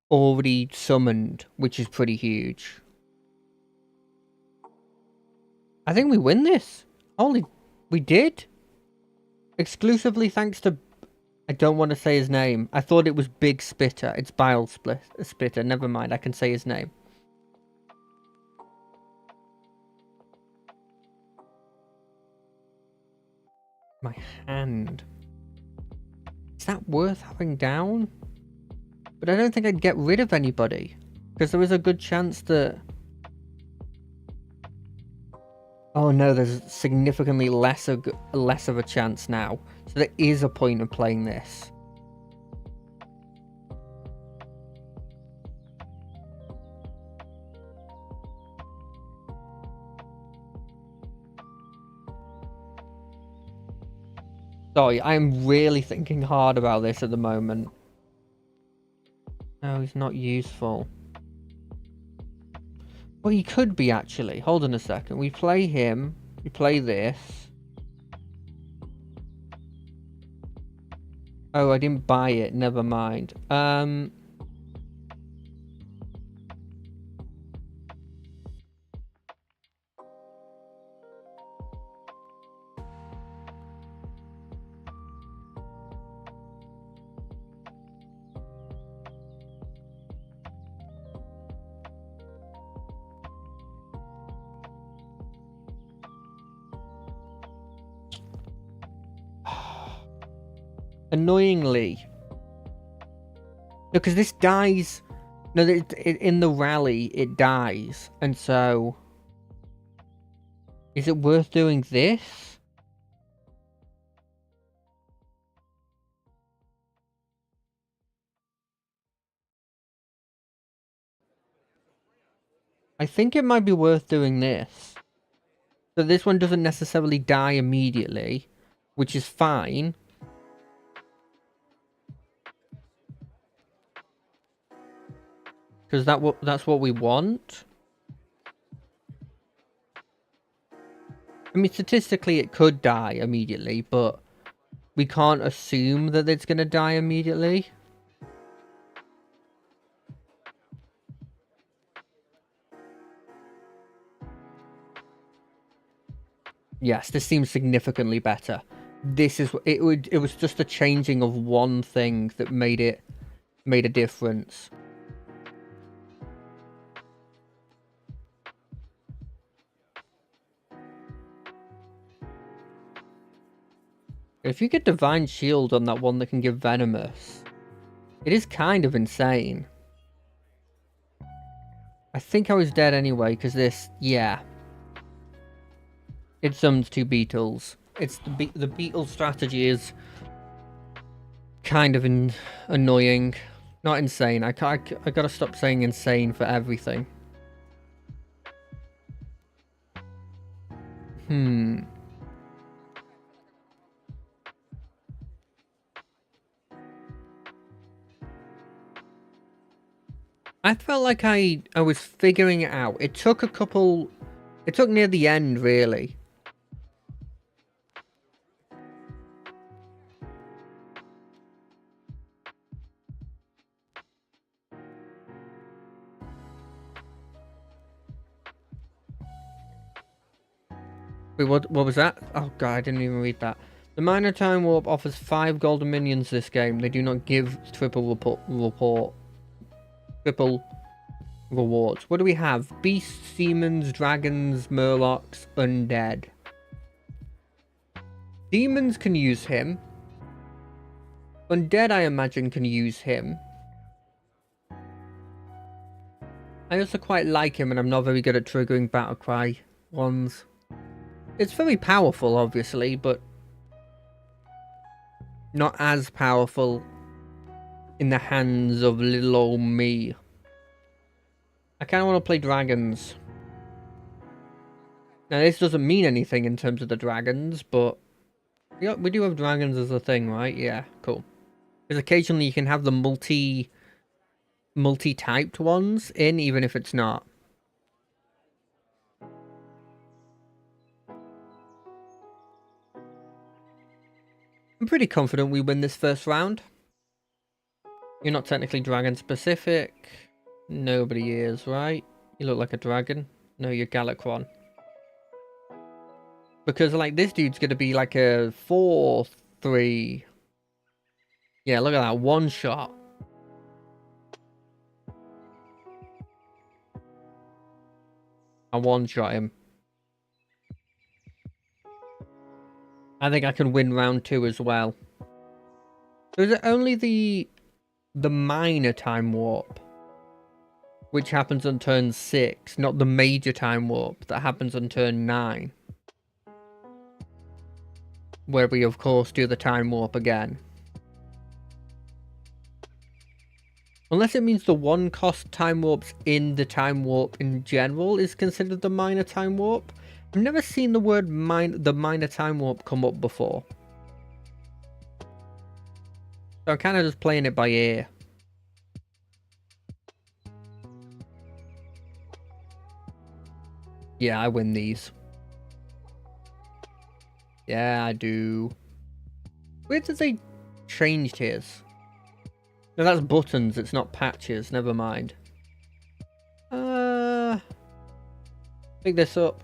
already summoned, which is pretty huge. I think we win this. Holy, we did. Exclusively thanks to... I don't want to say his name. I thought it was Big Spitter. It's Bile Spitter. Never mind, I can say his name. My hand. Is that worth having down? But I don't think I'd get rid of anybody. Because there is a good chance that... Oh no, there's significantly less of a chance now. So there is a point of playing this. Sorry, I'm really thinking hard about this at the moment. No, he's not useful. Well, he could be, actually. Hold on a second. We play him. We play this. Oh, I didn't buy it. Never mind. Annoyingly. No, because this dies. No, in the rally, it dies. And so... Is it worth doing this? I think it might be worth doing this. So this one doesn't necessarily die immediately, which is fine. Because that's what we want. I mean, statistically, it could die immediately, but we can't assume that it's going to die immediately. Yes, this seems significantly better. This is it was just a changing of one thing that made a difference. If you get Divine Shield on that one that can give Venomous, it is kind of insane. I think I was dead anyway, because this... Yeah. It summons 2 beetles. It's the beetle strategy is kind of annoying. Not insane. I gotta stop saying insane for everything. I felt like I was figuring it out. It took near the end, really. Wait, what was that? Oh god, I didn't even read that. The Minor Time Warp offers 5 golden minions this game. They do not give triple rewards. What do we have? Beasts, demons, dragons, murlocs, undead. Demons can use him. Undead, I imagine, can use him. I also quite like him, and I'm not very good at triggering battle cry ones. It's very powerful, obviously, but not as powerful in the hands of little old me. I kind of want to play dragons. Now, this doesn't mean anything in terms of the dragons, but yeah, we do have dragons as a thing, right? Yeah, cool. Because occasionally you can have the multi-typed ones in, even if it's not. I'm pretty confident we win this first round. You're not technically dragon specific. Nobody is, right? You look like a dragon. No, you're Galakron. Because, like, this dude's gonna be like a 4-3. Yeah, look at that. One shot. I one-shot him. I think I can win round 2 as well. So is it only the minor time warp, which happens on turn 6, not the major time warp that happens on turn 9? Where we, of course, do the time warp again. Unless it means the 1-cost time warps in the time warp in general is considered the minor time warp. I've never seen the word the minor time warp come up before. So I'm kind of just playing it by ear. Yeah, I win these. Yeah, I do. Where did they change his? No, that's buttons, it's not patches, never mind. Pick this up.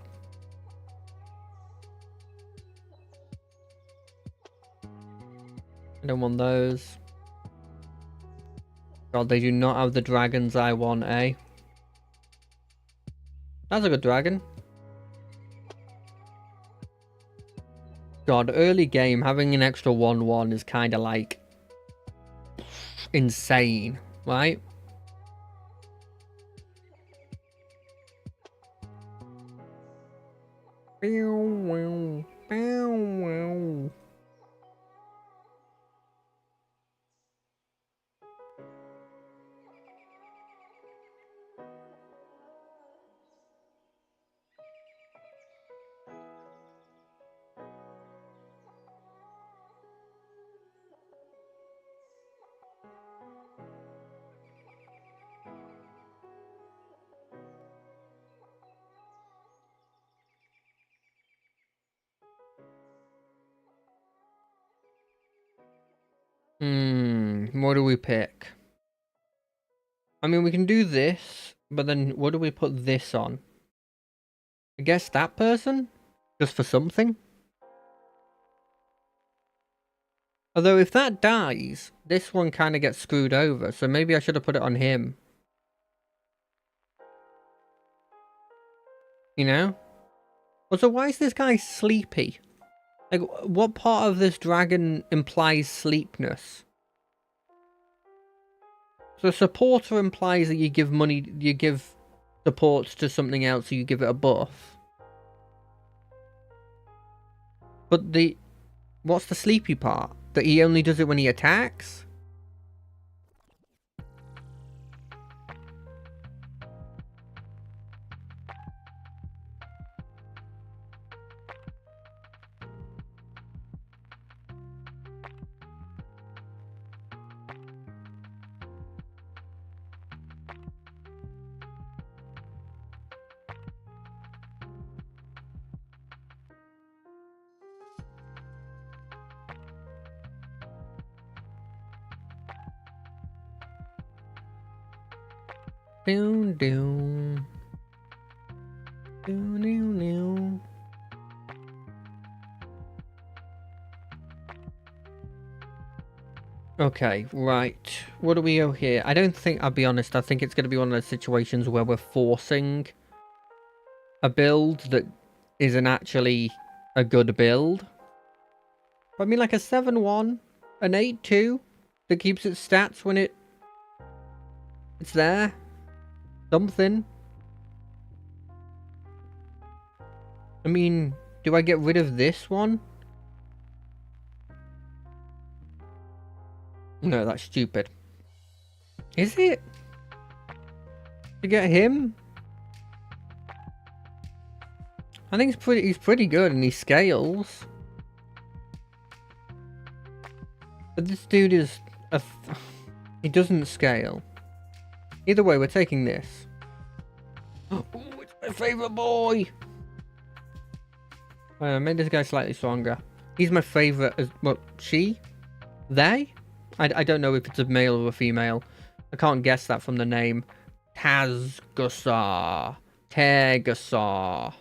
I don't want those. God, they do not have the dragons I want, eh? That's a good dragon. God, early game, having an extra 1/1 is kind of like insane, right? What do we pick? I mean, we can do this, but then what do we put this on? I guess that person? Just for something? Although if that dies, this one kind of gets screwed over, so maybe I should have put it on him. You know? Also, why is this guy sleepy? Like, what part of this dragon implies sleepness? So supporter implies that you give money, you give supports to something else, so you give it a buff. But what's the sleepy part? That he only does it when he attacks? Doom doom. Doom doom doom. Okay, right. What do we owe here? I don't think, I'll be honest, I think it's going to be one of those situations where we're forcing a build that isn't actually a good build. But I mean, like a 7-1, an 8-2 that keeps its stats when it's there. Something. I mean, do I get rid of this one? No, that's stupid. Is it? To get him? I think he's pretty good and he scales. But this dude is he doesn't scale. Either way, we're taking this. Oh, it's my favorite boy. Made this guy slightly stronger. He's my favorite as well. She? They? I don't know if it's a male or a female. I can't guess that from the name. Tazgosar. Tegasar.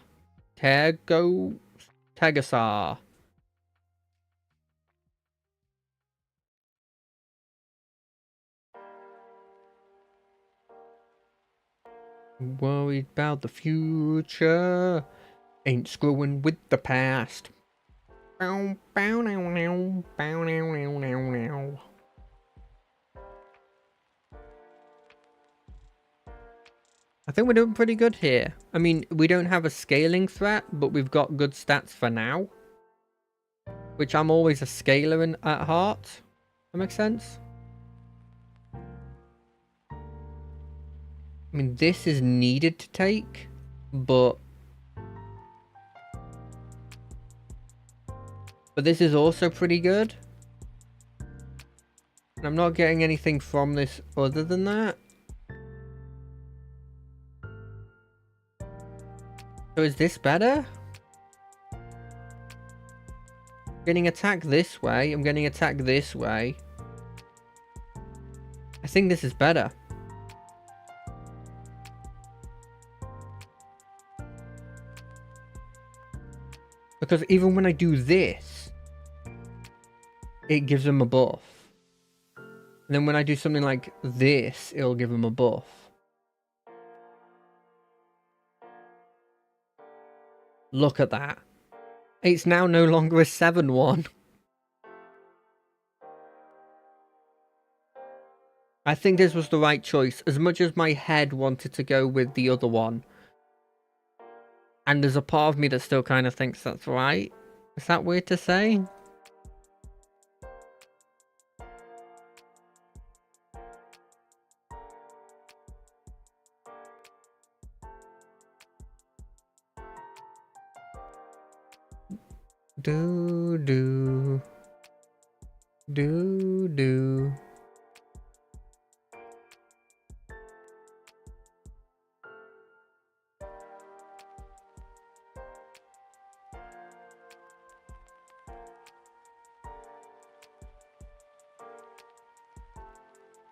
Tegasar. Worried about the future. Ain't screwing with the past. Bow, bow, now, now, bow, now, now, now, now. I think we're doing pretty good here. I mean, we don't have a scaling threat, but we've got good stats for now. Which I'm always a scaler at heart. That makes sense? I mean, this is needed to take, but this is also pretty good. And I'm not getting anything from this other than that. So is this better? Getting attacked this way. I'm getting attacked this way. I think this is better. Because even when I do this, it gives him a buff. And then when I do something like this, it'll give him a buff. Look at that. It's now no longer a 7-1. I think this was the right choice, as much as my head wanted to go with the other one. And there's a part of me that still kind of thinks that's right. Is that weird to say? Do.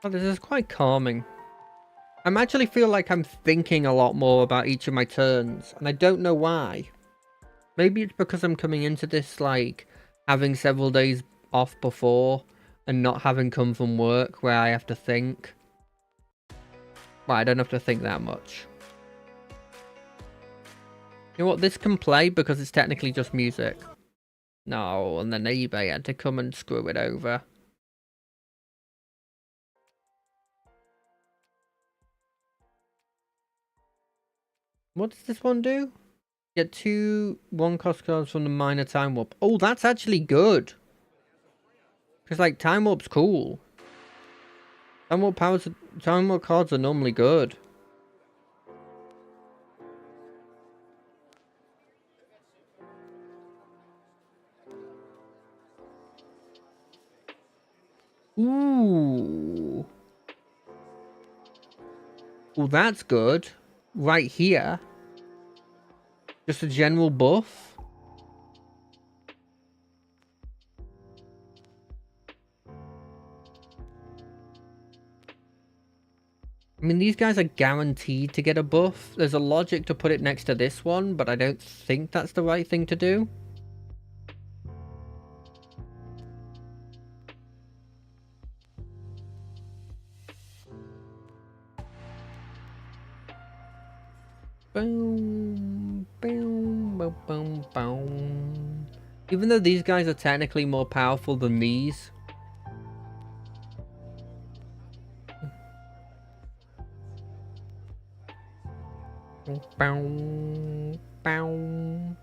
Oh, this is quite calming. I actually feel like I'm thinking a lot more about each of my turns, and I don't know why. Maybe it's because I'm coming into this, like, having several days off before, and not having come from work where I have to think. Well, I don't have to think that much. You know what, this can play because it's technically just music. No, and then eBay had to come and screw it over. What does this one do? Get 2 1-cost cards from the minor time warp. Oh, that's actually good. Because, like, time warp's cool. Time warp cards are normally good. Ooh. Well, that's good. Right here. Just a general buff. I mean, these guys are guaranteed to get a buff. There's a logic to put it next to this one, but I don't think that's the right thing to do. Boom, boom, boom, boom, boom. Even though these guys are technically more powerful than these. Boom, boom,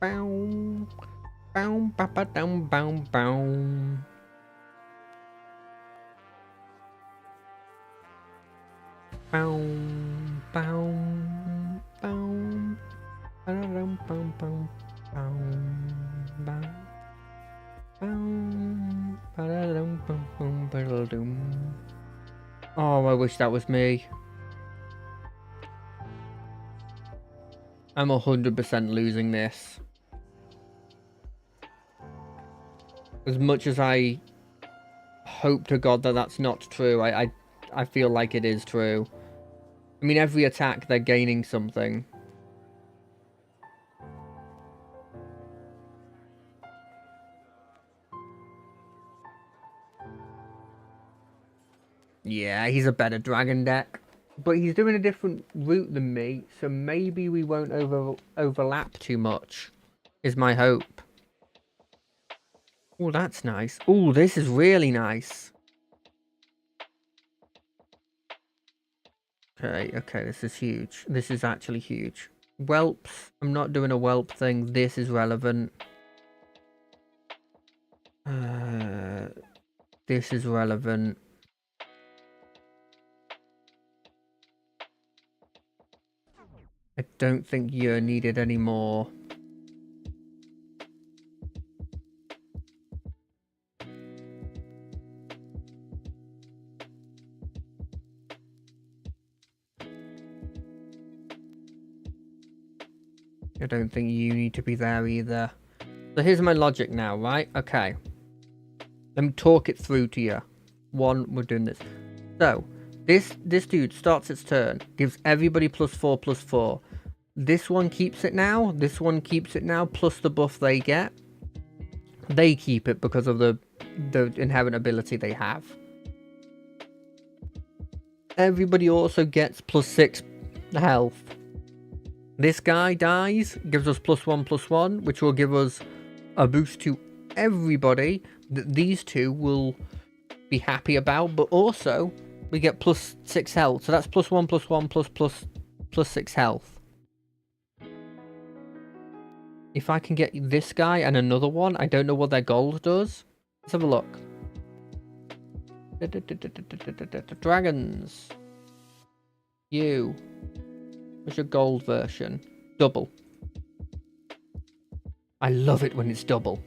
boom, boom, ba ba dum, boom, boom. Boom, boom, boom, ba-da-dum, boom, boom, boom, boom, boom, ba-da-dum, boom, boom, ba-da-dum. Oh, I wish that was me. I'm 100% losing this. As much as I hope to God that that's not true, I feel like it is true. I mean, every attack, they're gaining something. Yeah, he's a better dragon deck. But he's doing a different route than me, so maybe we won't overlap too much, is my hope. Oh, that's nice. Oh, this is really nice. Okay, this is huge. This is actually huge. Whelps. I'm not doing a whelp thing. This is relevant. This is relevant. I don't think you're needed anymore. I don't think you need to be there either. So here's my logic now, right? Okay. Let me talk it through to you. One, we're doing this. So, this dude starts its turn, gives everybody +4/+4. This one keeps it now. This one keeps it now, plus the buff they get. They keep it because of the inherent ability they have. Everybody also gets +6 health. This guy dies, gives us +1/+1, which will give us a boost to everybody that these two will be happy about, but also we get +6 health. So that's +1/+1 +6 health. If I can get this guy and another one, I don't know what their gold does. Let's have a look. Dragons. You. What's your gold version? Double. I love it when it's double.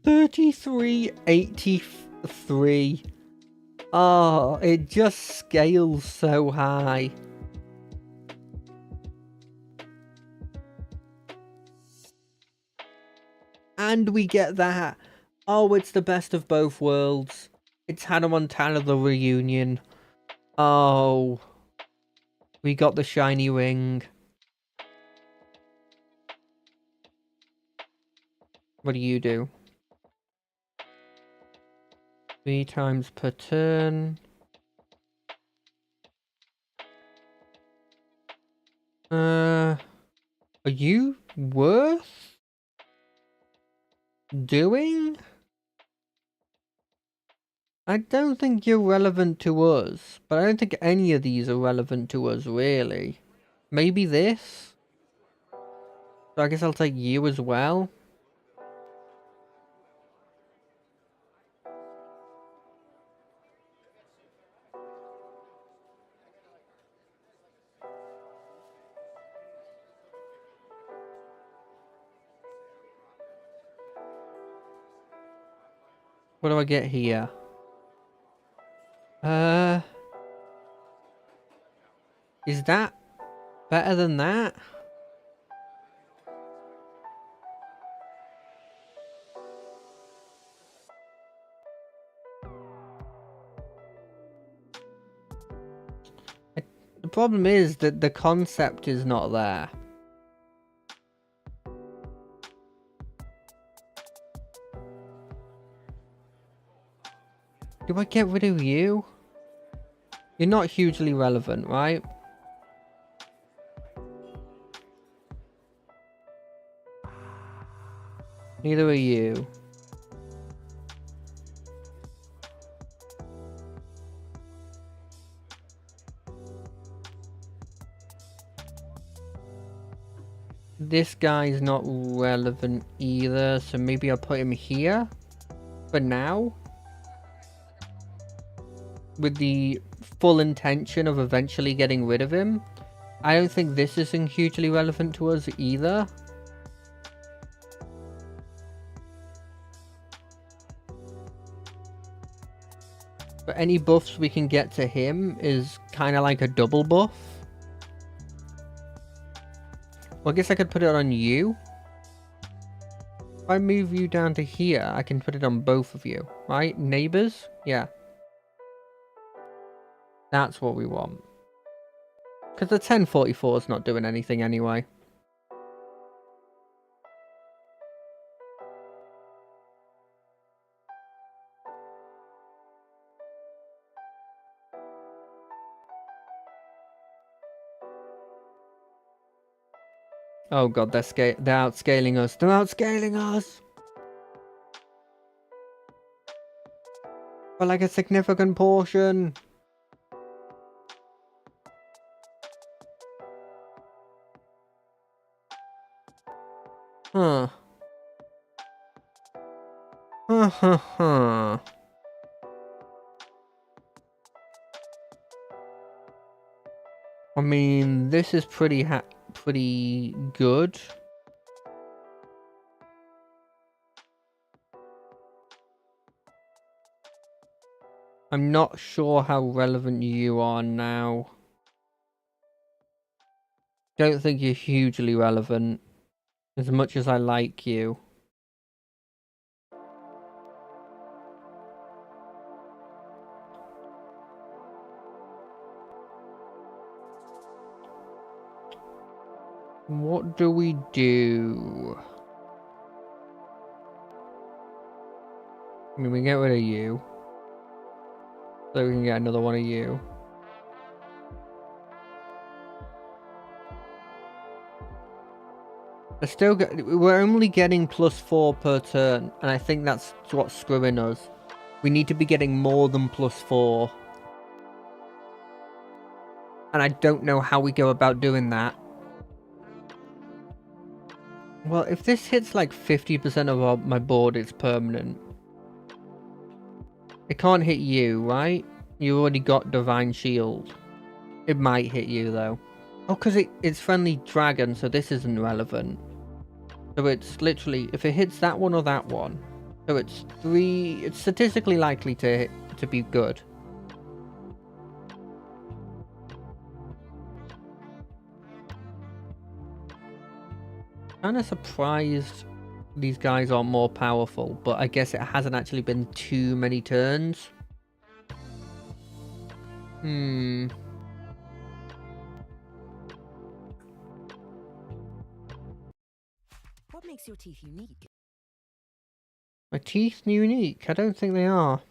3383. Oh, it just scales so high. And we get that. Oh, it's the best of both worlds. It's Hannah Montana the reunion. Oh. We got the shiny ring. What do you do? 3 times per turn. Are you worth doing? I don't think you're relevant to us, but I don't think any of these are relevant to us, really. Maybe this? So I guess I'll take you as well. What do I get here? Is that better than that? The problem is that the concept is not there. Do I get rid of you? You're not hugely relevant, right? Neither are you. This guy's not relevant either, so maybe I'll put him here for now, with the full intention of eventually getting rid of him. I don't think this isn't hugely relevant to us either. But any buffs we can get to him is kind of like a double buff. Well, I guess I could put it on you. If I move you down to here, I can put it on both of you, right? Neighbors? Yeah. That's what we want. Because the 1044 is not doing anything anyway. Oh god, they're outscaling us. They're outscaling us! For like a significant portion. Huh. Huh. I mean, this is pretty good. I'm not sure how relevant you are now. Don't think you're hugely relevant, as much as I like you. What do we do? I mean, we get rid of you. So we can get another one of you. We're only getting +4 per turn, and I think that's what's screwing us. We need to be getting more than +4. And I don't know how we go about doing that. Well, if this hits like 50% of my board, it's permanent. It can't hit you, right? You already got Divine Shield. It might hit you, though. Oh, because it's Friendly Dragon, so this isn't relevant. So it's literally, if it hits that one or that one, so it's statistically likely to be good. Kind of surprised these guys aren't more powerful, but I guess it hasn't actually been too many turns. What makes your teeth unique? My teeth unique? I don't think they are.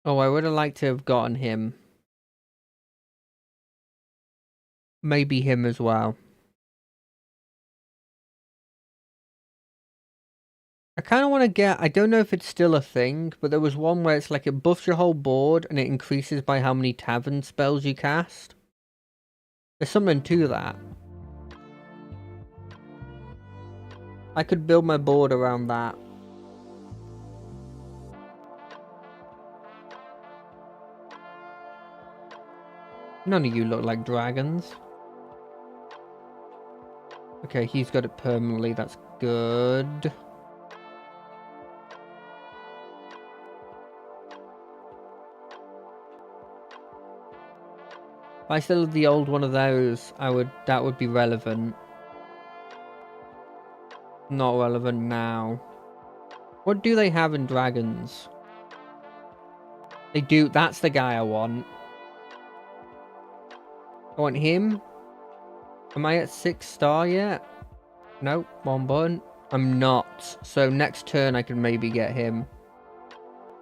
Oh, I would have liked to have gotten him. Maybe him as well. I kind of want to get, I don't know if it's still a thing, but there was one where it's like it buffs your whole board and it increases by how many tavern spells you cast. There's something to that. I could build my board around that. None of you look like dragons. Okay, he's got it permanently, that's good. If I still had the old one of those, that would be relevant. Not relevant now. What do they have in dragons? They do, that's the guy I want. I want him. Am I at 6-star yet? Nope, 1 button. I'm not. So next turn I can maybe get him.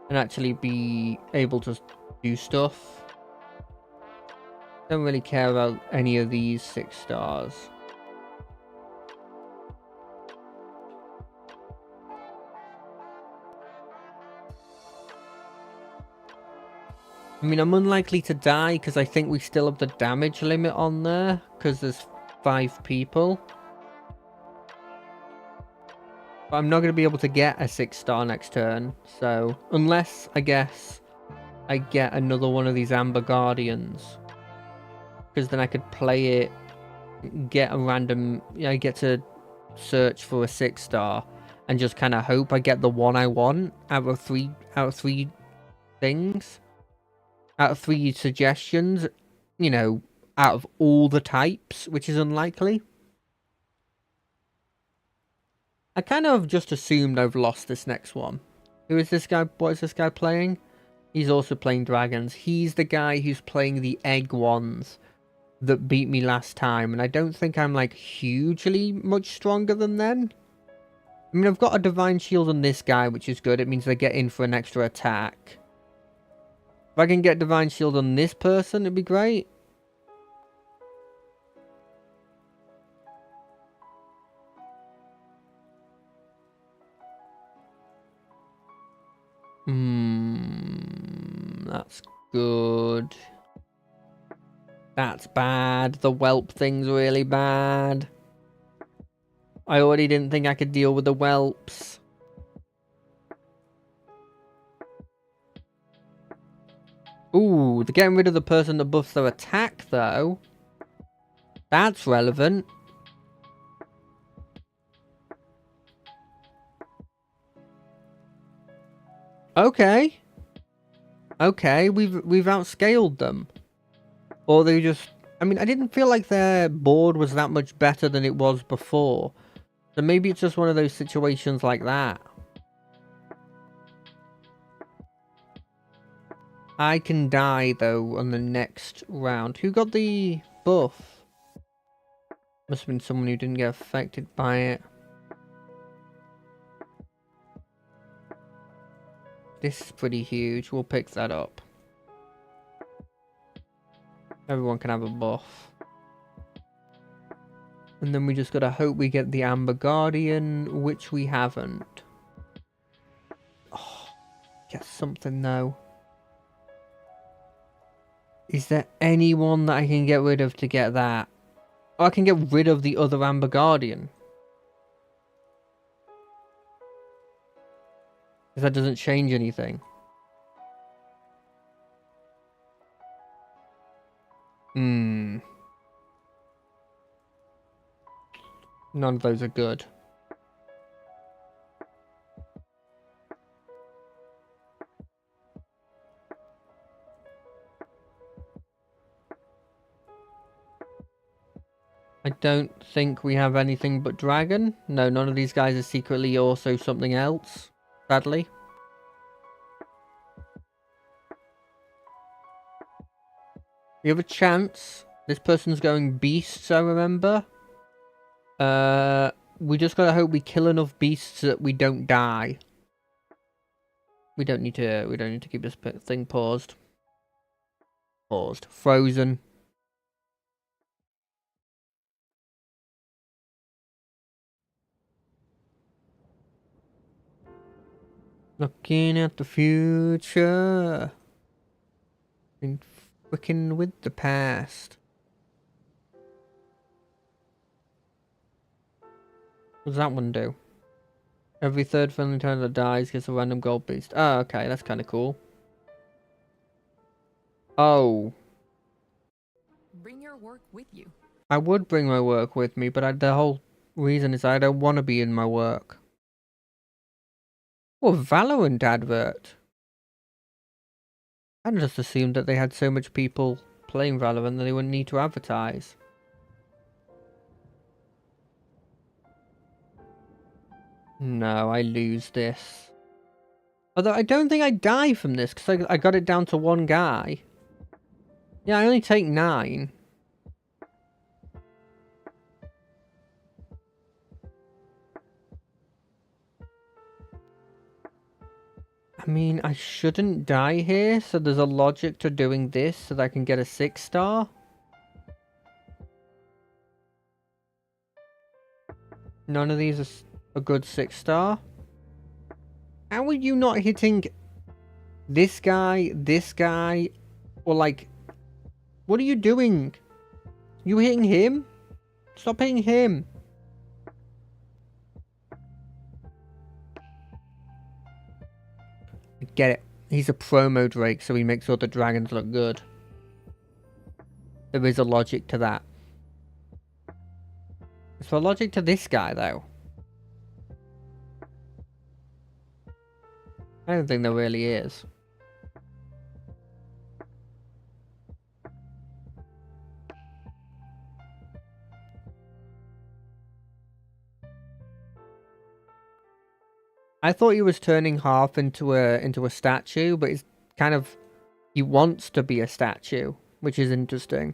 And actually be able to do stuff. Don't really care about any of these 6 stars. I mean, I'm unlikely to die because I think we still have the damage limit on there because there's 5 people. But I'm not going to be able to get a 6-star next turn. So, unless, I guess, I get another one of these Amber Guardians. Because then I could play it, get a random, I get to search for a 6-star and just kind of hope I get the one I want out of 3 things. Out of 3 suggestions, you know, out of all the types, which is unlikely. I kind of just assumed I've lost this next one. Who is this guy? What is this guy playing? He's also playing dragons. He's the guy who's playing the egg ones that beat me last time. And I don't think I'm like hugely much stronger than them. I mean, I've got a divine shield on this guy, which is good. It means they get in for an extra attack. If I can get divine shield on this person, it'd be great. That's good. That's bad. The whelp thing's really bad. I already didn't think I could deal with the whelps. Ooh, they're getting rid of the person that buffs their attack, though. That's relevant. Okay. Okay, we've outscaled them. Or they just... I mean, I didn't feel like their board was that much better than it was before. So maybe it's just one of those situations like that. I can die, though, on the next round. Who got the buff? Must have been someone who didn't get affected by it. This is pretty huge. We'll pick that up. Everyone can have a buff. And then we just gotta hope we get the Amber Guardian, which we haven't. Oh, get something though. Is there anyone that I can get rid of to get that? Oh, I can get rid of the other Amber Guardian. Because that doesn't change anything. None of those are good. I don't think we have anything but dragon. No, none of these guys are secretly also something else, sadly. We have a chance. This person's going beasts, I remember. We just gotta hope we kill enough beasts that we don't die. We don't need to keep this thing paused. Paused. Frozen. Looking at the future. And freaking with the past. What does that one do? Every third friendly target that dies gets a random gold boost. Oh, okay, that's kind of cool. Oh. Bring your work with you. I would bring my work with me, but the whole reason is I don't want to be in my work. Oh, Valorant advert. I just assumed that they had so much people playing Valorant that they wouldn't need to advertise. No, I lose this. Although I don't think I die from this, because I got it down to one guy. Yeah, I only take 9. I mean, I shouldn't die here, so there's a logic to doing this so that I can get a 6-star. None of these are a good 6-star. How are you not hitting this guy, or like... What are you doing? You hitting him? Stop hitting him. Get it. He's a promo Drake, so he makes all the dragons look good. There is a logic to that. Is there a logic to this guy, though? I don't think there really is. I thought he was turning half into a statue, but he's kind of... He wants to be a statue, which is interesting.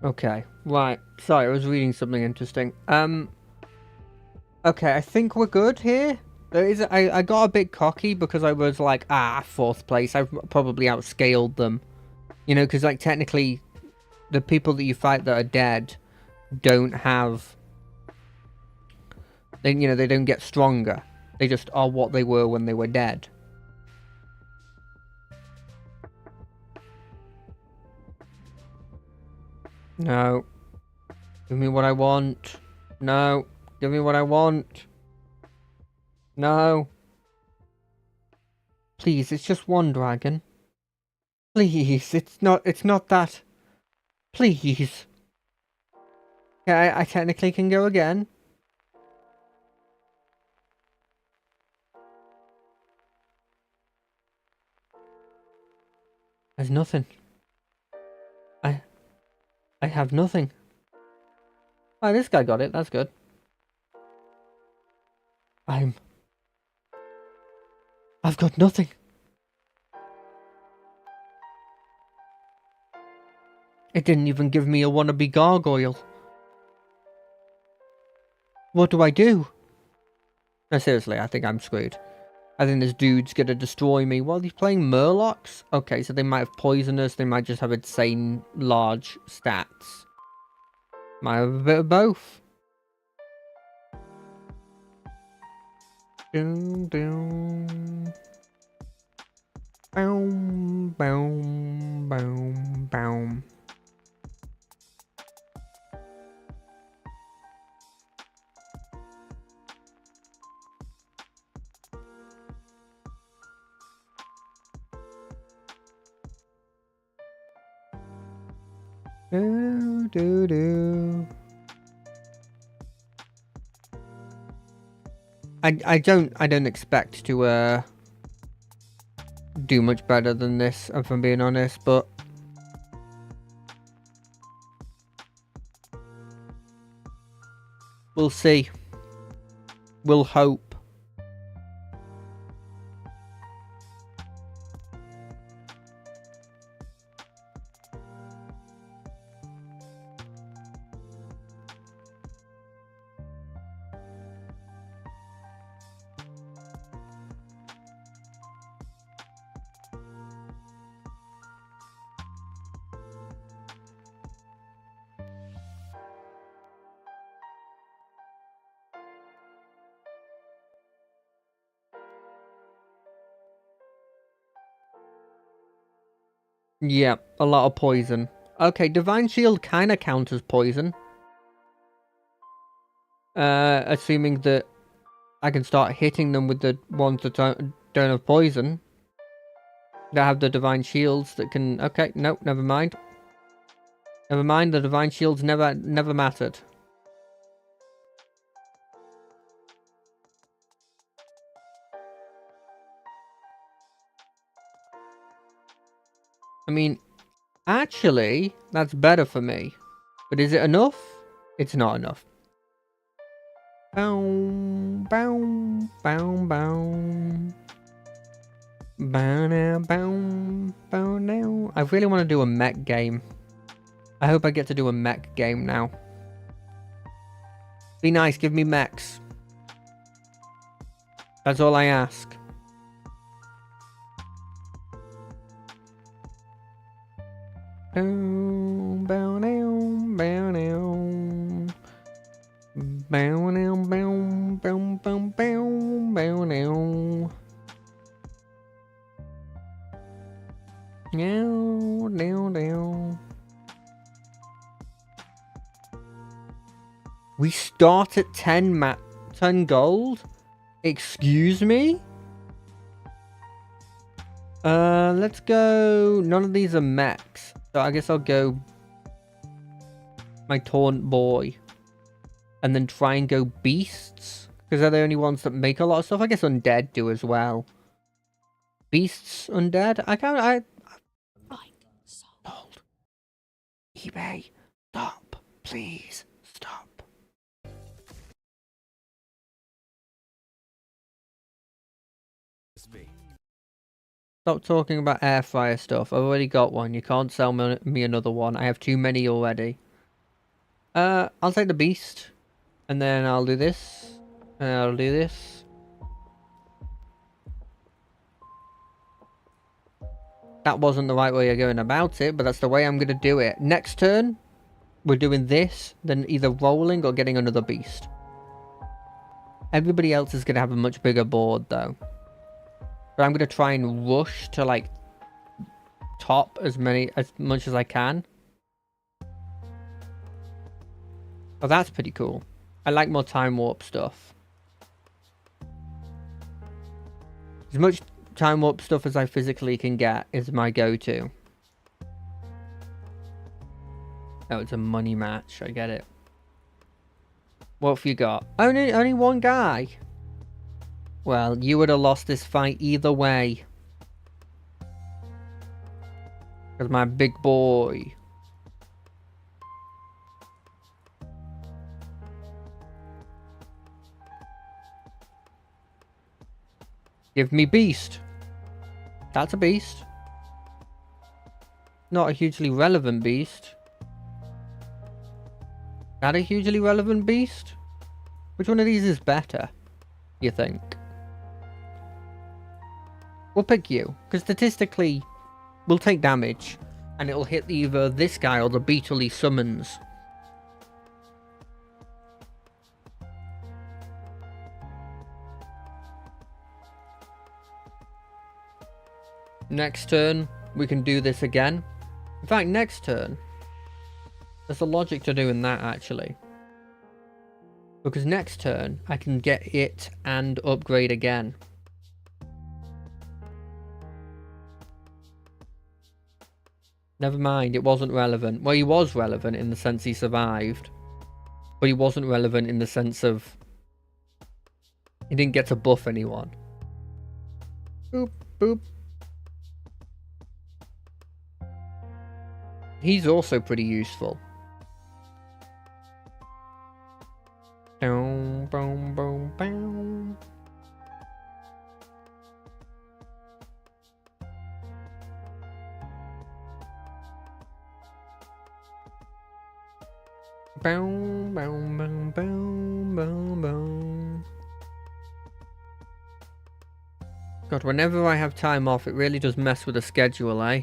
Okay, right. Sorry, I was reading something interesting. Okay, I think we're good here. There is, I got a bit cocky because I was like, 4th place. I've probably outscaled them. You know, because like technically, the people that you fight that are dead don't have... They, you know, they don't get stronger. They just are what they were when they were dead. No. Give me what I want. No. Give me what I want. No. Please, it's just one dragon. Please, it's not that. Please. Yeah, I technically can go again. There's nothing. I have nothing. Oh, this guy got it. That's good. I've got nothing. It didn't even give me a wannabe gargoyle. What do I do? No, seriously, I think I'm screwed. I think this dude's gonna destroy me. While he's playing Murlocs? Okay, so they might have poisonous, they might just have insane large stats. Might have a bit of both. Boom, boom. Boom, boom, boom, boom. Do, do, do. I don't expect to do much better than this, if I'm being honest, but we'll see. We'll hope. Yeah, a lot of poison. Okay, Divine Shield kind of counters poison. Assuming that I can start hitting them with the ones that don't have poison. They have the Divine Shields that can... Okay, no, never mind. Never mind, the Divine Shields never mattered. I mean, actually, that's better for me. But is it enough? It's not enough. Bow, bow, bow, bow. Bow now, bow, bow now. I really want to do a mech game. I hope I get to do a mech game now. Be nice, give me mechs. That's all I ask. Bow, bow now, bow now. Bow now, bow, bow, bow, bow, bow now. Now, now, now. We start at 10 gold? Excuse me? Let's go... None of these are mechs. So I guess I'll go... my Taunt Boy. And then try and go Beasts. Because they're the only ones that make a lot of stuff. I guess Undead do as well. Beasts, Undead? Sold. eBay. Stop. Please. Stop. Stop talking about air fryer stuff. I've already got one. You can't sell me another one. I have too many already. I'll take the Beast. And then I'll do this. And I'll do this. That wasn't the right way of going about it, but that's the way I'm going to do it. Next turn, we're doing this, then either rolling or getting another Beast. Everybody else is going to have a much bigger board, though. But I'm going to try and rush to, like, top as much as I can. Oh, that's pretty cool. I like more Time Warp stuff. As much Time Warp stuff as I physically can get is my go-to. Oh, it's a money match. I get it. What have you got? Only one guy. Well, you would have lost this fight either way. Because my big boy. Give me Beast. That's a Beast. Not a hugely relevant Beast. That a hugely relevant Beast? Which one of these is better, you think? We'll pick you, because statistically, we'll take damage, and it'll hit either this guy or the beetle he summons. Next turn, we can do this again. In fact, next turn, there's a logic to doing that, actually. Because next turn, I can get it and upgrade again. Never mind, it wasn't relevant. Well, he was relevant in the sense he survived. But he wasn't relevant in the sense of... he didn't get to buff anyone. Boop, boop. He's also pretty useful. Boom, boom, boom, boom. Boom, boom, boom, boom, boom, boom. God, whenever I have time off, it really does mess with the schedule, eh?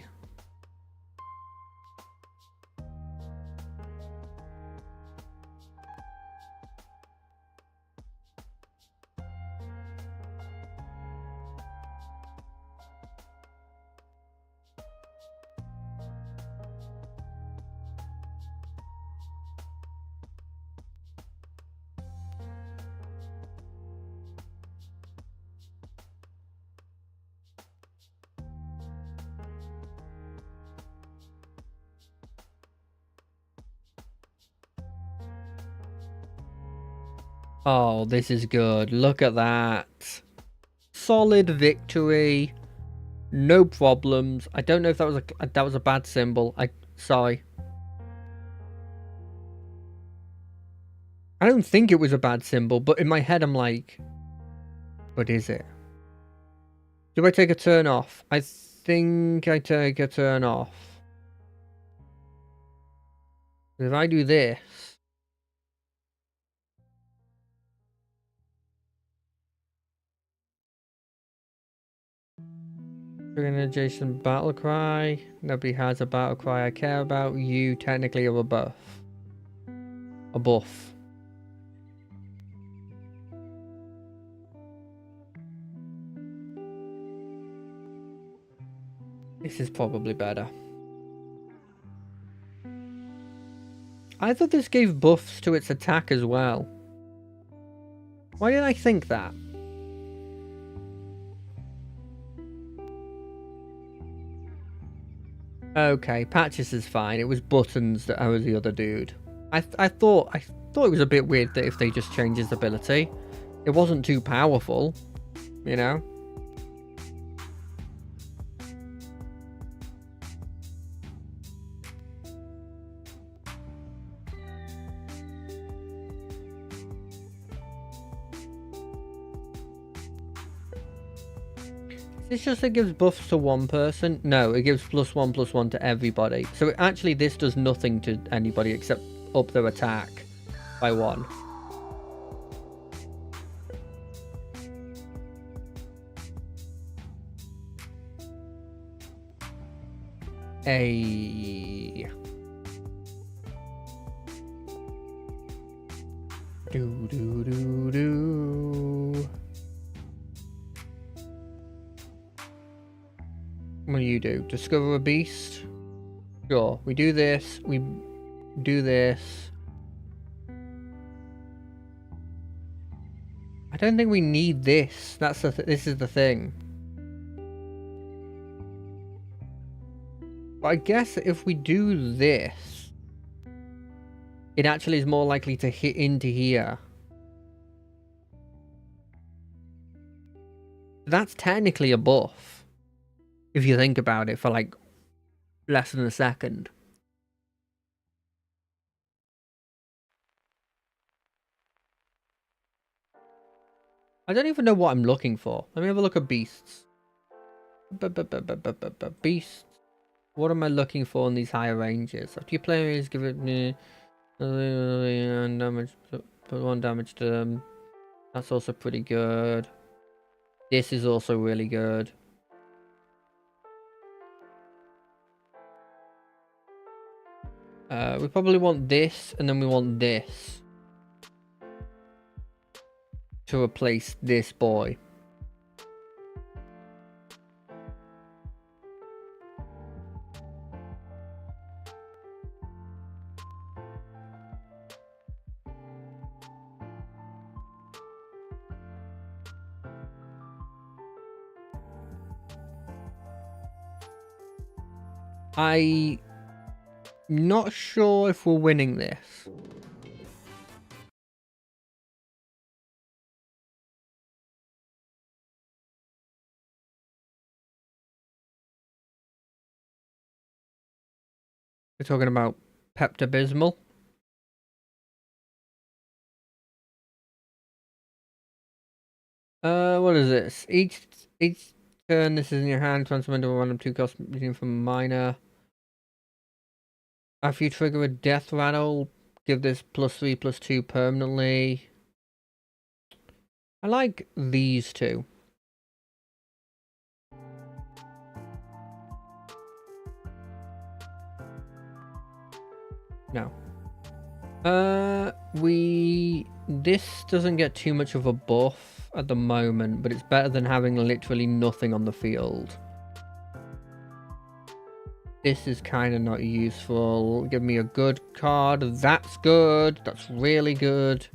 Oh, this is good. Look at that. Solid victory. No problems. I don't know if that was a bad symbol. Sorry. I don't think it was a bad symbol, but in my head I'm like, what is it? Do I take a turn off? I think I take a turn off. If I do this, an adjacent battle cry. Nobody has a battle cry I care about. You technically have a buff. A buff. This is probably better. I thought this gave buffs to its attack as well. Why did I think that? Okay, Patches is fine. It was Buttons that I was the other dude. I thought it was a bit weird that if they just changed his ability, it wasn't too powerful, you know? This just it gives buffs to one person? No, it gives +1/+1 to everybody. So actually this does nothing to anybody except up their attack by 1. Ay. Do do do do. What do you do? Discover a beast? Sure. We do this. We do this. I don't think we need this. That's this is the thing. But I guess if we do this, it actually is more likely to hit into here. That's technically a buff. If you think about it for like less than a second. I don't even know what I'm looking for. Let me have a look at beasts. Beasts. What am I looking for in these higher ranges? After your player is give it damage, put 1 damage to them. That's also pretty good. This is also really good. We probably want this, and then we want this to replace this boy. I not sure if we're winning this. We're talking about Pepto-Bismol. What is this? Each turn this is in your hand, transfer into a random 2 cost from minor. After you trigger a death rattle, give this +3/+2 permanently. I like these two. No. This doesn't get too much of a buff at the moment, but it's better than having literally nothing on the field. This is kind of not useful. Give me a good card. That's good. That's really good.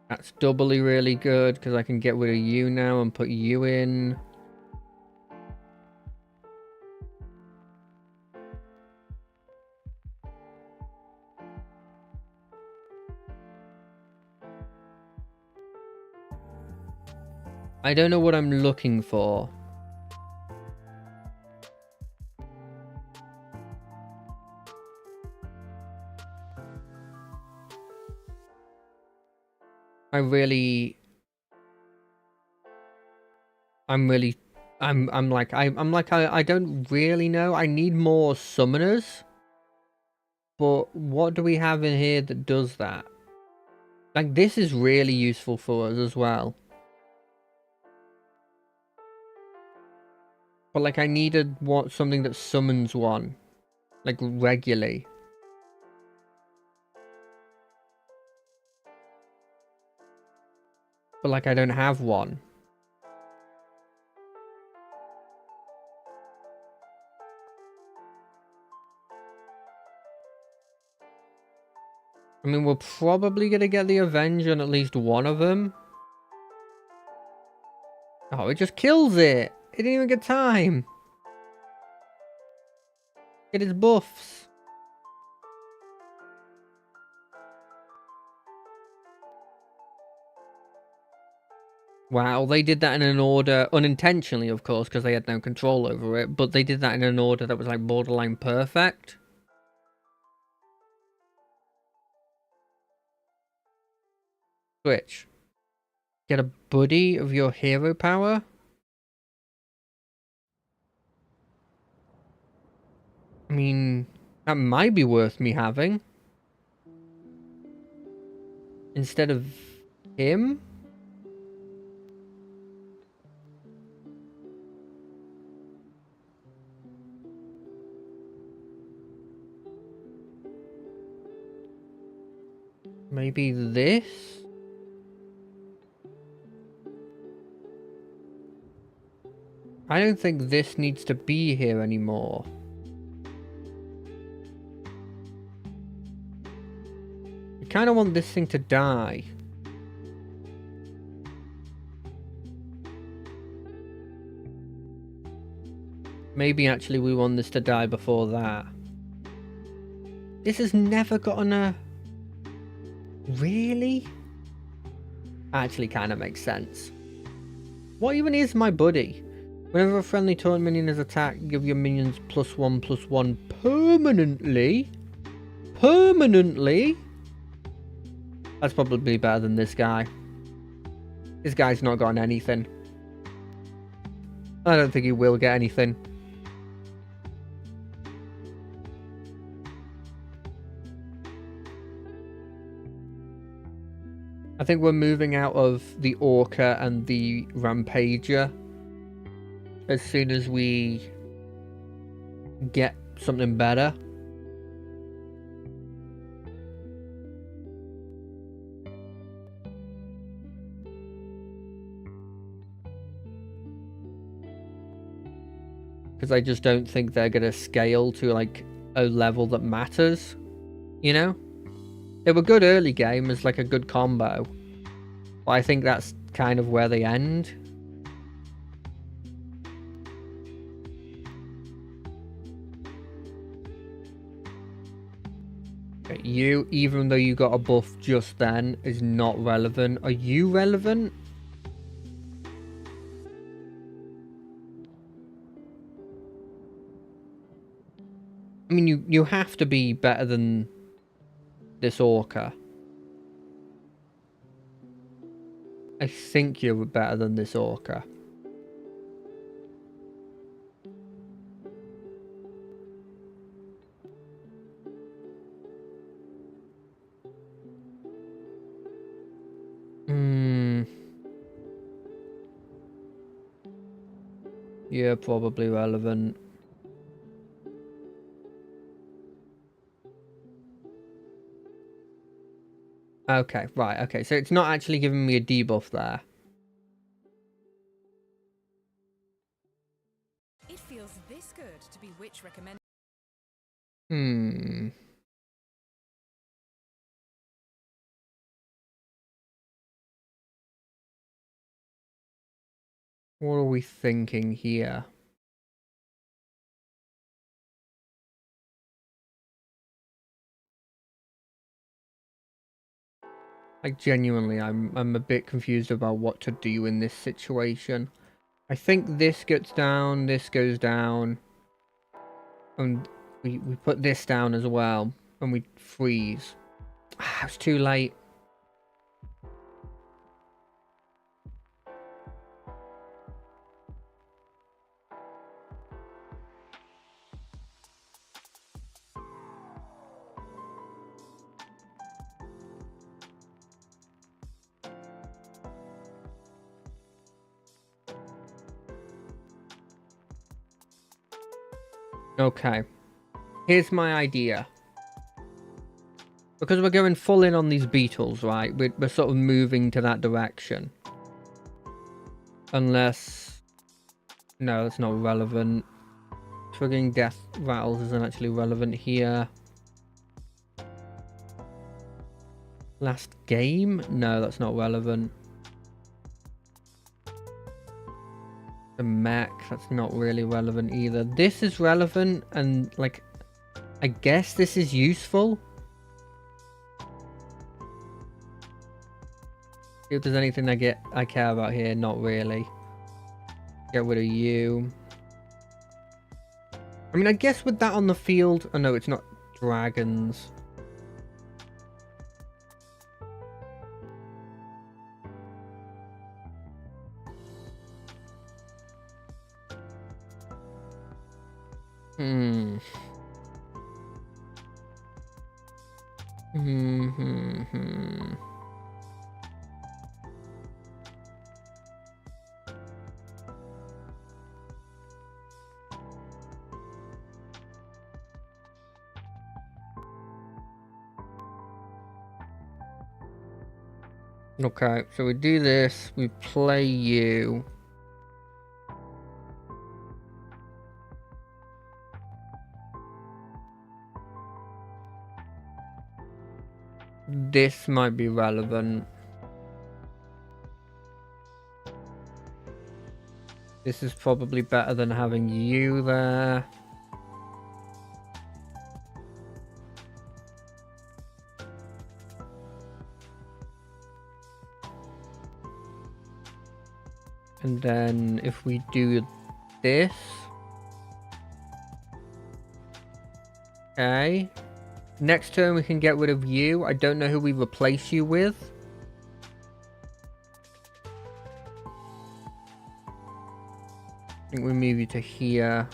That's doubly really good because I can get rid of you now and put you in. I don't know what I'm looking for. I'm like I don't really know. I need more summoners. But what do we have in here that does that? Like, this is really useful for us as well. But like, I needed something that summons one, like, regularly. But like, I don't have one. I mean, we're probably gonna get the Avenger on at least one of them. Oh, it just kills it! It didn't even get time! Get its buffs. Wow, they did that in an order, unintentionally of course, because they had no control over it, but they did that in an order that was like borderline perfect. Switch. Get a buddy of your hero power? I mean, that might be worth me having. Instead of him? Maybe this? I don't think this needs to be here anymore. I kind of want this thing to die. Maybe actually we want this to die before that. This has never gotten a... Really? Actually kind of makes sense. What even is my buddy? Whenever a friendly taunt minion is attacked, give your minions +1/+1 permanently. Permanently? That's probably better than this guy. This guy's not gotten anything. I don't think he will get anything. I think we're moving out of the Orca and the Rampager as soon as we get something better. Because I just don't think they're going to scale to like a level that matters, you know? They were good early game as like a good combo. But I think that's kind of where they end. Okay, you, even though you got a buff just then, is not relevant. Are you relevant? I mean, you have to be better than this Orca. I think you're better than this Orca. Yeah, probably relevant. Okay, right, okay. So it's not actually giving me a debuff there. It feels this good to be witch recommended. What are we thinking here? Like, genuinely, I'm a bit confused about what to do in this situation. I think this gets down, this goes down. And we put this down as well. And we freeze. Ah, it's too late. Okay. Here's my idea. Because we're going full in on these beetles, right? We're sort of moving to that direction. Unless... No, that's not relevant. Triggering death rattles isn't actually relevant here. Last game? No, that's not relevant. The mech, that's not really relevant either. This is relevant, and, like, I guess this is useful. See if there's anything I care about here. Not really. Get rid of you. I mean, I guess with that on the field... Oh, no, it's not dragons. Okay, so we do this. We play you. This might be relevant. This is probably better than having you there. And then if we do this. Okay. Next turn we can get rid of you. I don't know who we replace you with. I think we move you to here.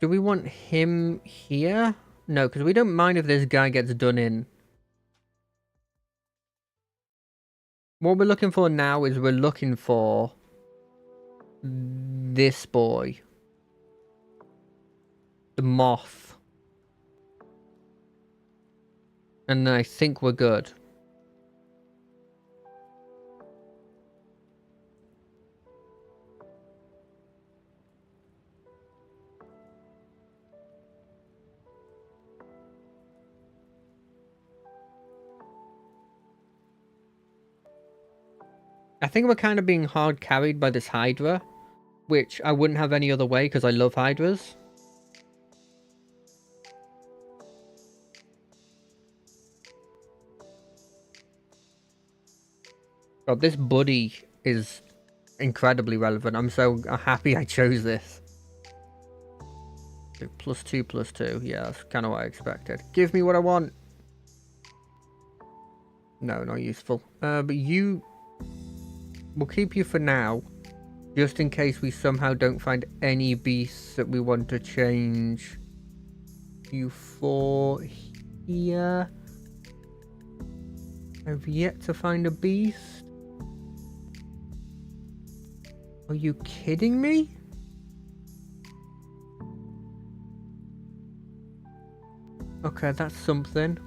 Do we want him here? No, because we don't mind if this guy gets done in. What we're looking for now is we're looking for this boy. The moth. And I think we're good. think we're kind of being hard carried by this Hydra, which I wouldn't have any other way because I love Hydras. God, this buddy is incredibly relevant. I'm so happy I chose this. +2, +2. Yeah, that's kind of what I expected. Give me what I want. No, not useful. But you... We'll keep you for now. Just in case we somehow don't find any beasts that we want to change you for here. I've yet to find a beast. Are you kidding me? Okay, that's something.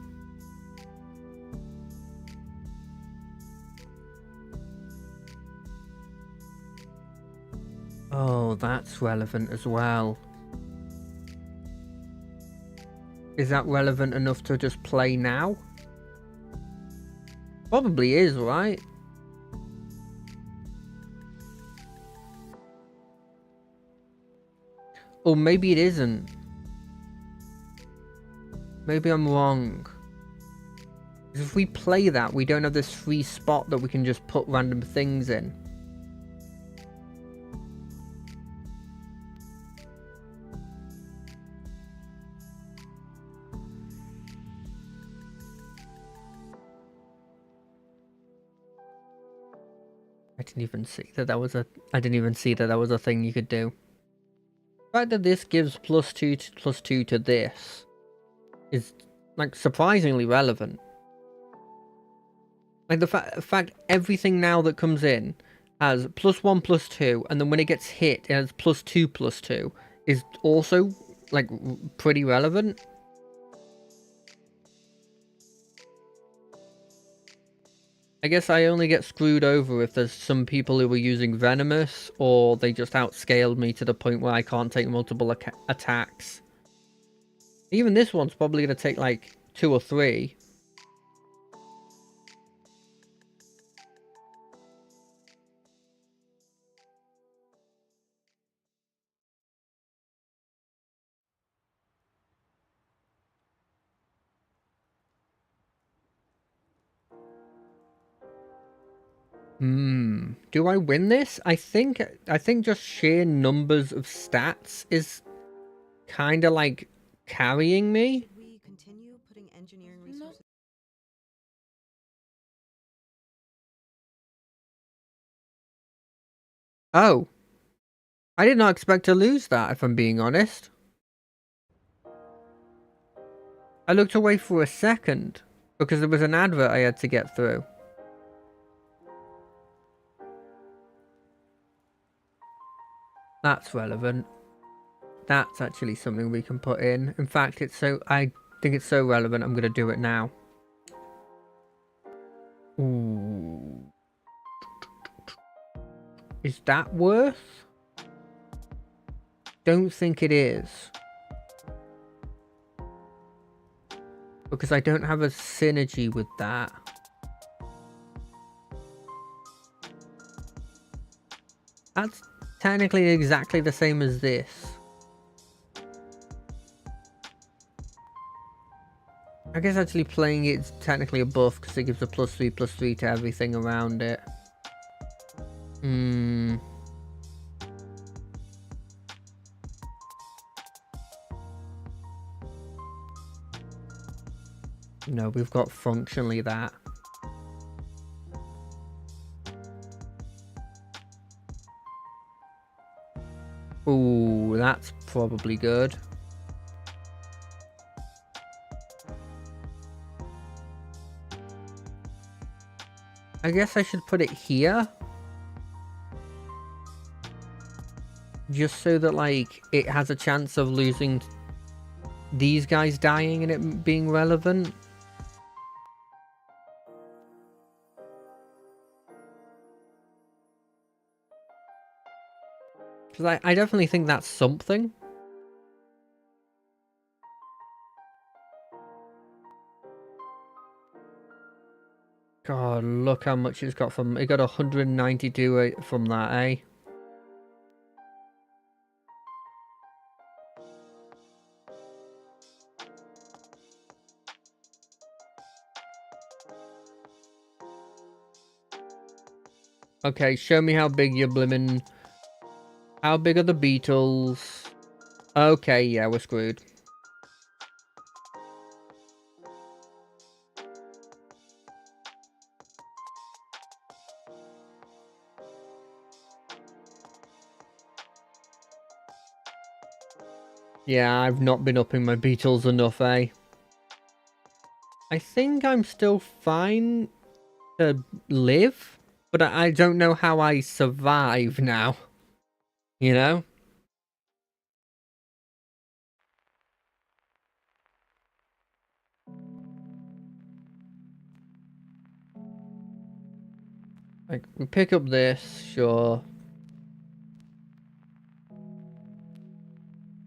Oh, that's relevant as well. Is that relevant enough to just play now? Probably is, right? Or maybe it isn't. Maybe I'm wrong. Because if we play that, we don't have this free spot that we can just put random things in. I didn't even see that that was a... I didn't even see that that was a thing you could do. The fact that this gives +2 to this is, like, surprisingly relevant. Like, the fact everything now that comes in has +1, +2, and then when it gets hit, it has +2, +2, is also, like, pretty relevant. I guess I only get screwed over if there's some people who are using Venomous, or they just outscaled me to the point where I can't take multiple attacks. Even this one's probably going to take like 2 or 3. Do I win this? I think just sheer numbers of stats is kind of like carrying me. We continue putting engineering resources. Oh. I did not expect to lose that, if I'm being honest. I looked away for a second because there was an advert I had to get through. That's relevant. That's actually something we can put in. In fact, I think it's so relevant, I'm going to do it now. Ooh. Is that worth? Don't think it is. Because I don't have a synergy with that. That's technically exactly the same as this. I guess actually playing it's technically a buff because it gives a +3/+3 to everything around it. No, we've got functionally that. Ooh, that's probably good. I guess I should put it here. Just so that, like, it has a chance of losing these guys dying and it being relevant. Because I definitely think that's something. God, look how much it's got from... It got 192 from that, eh? Okay, show me how big your blimmin'... How big are the beetles? Okay, yeah, we're screwed. Yeah, I've not been upping my beetles enough, eh? I think I'm still fine to live, but I don't know how I survive now. You know? Like, we pick up this, sure.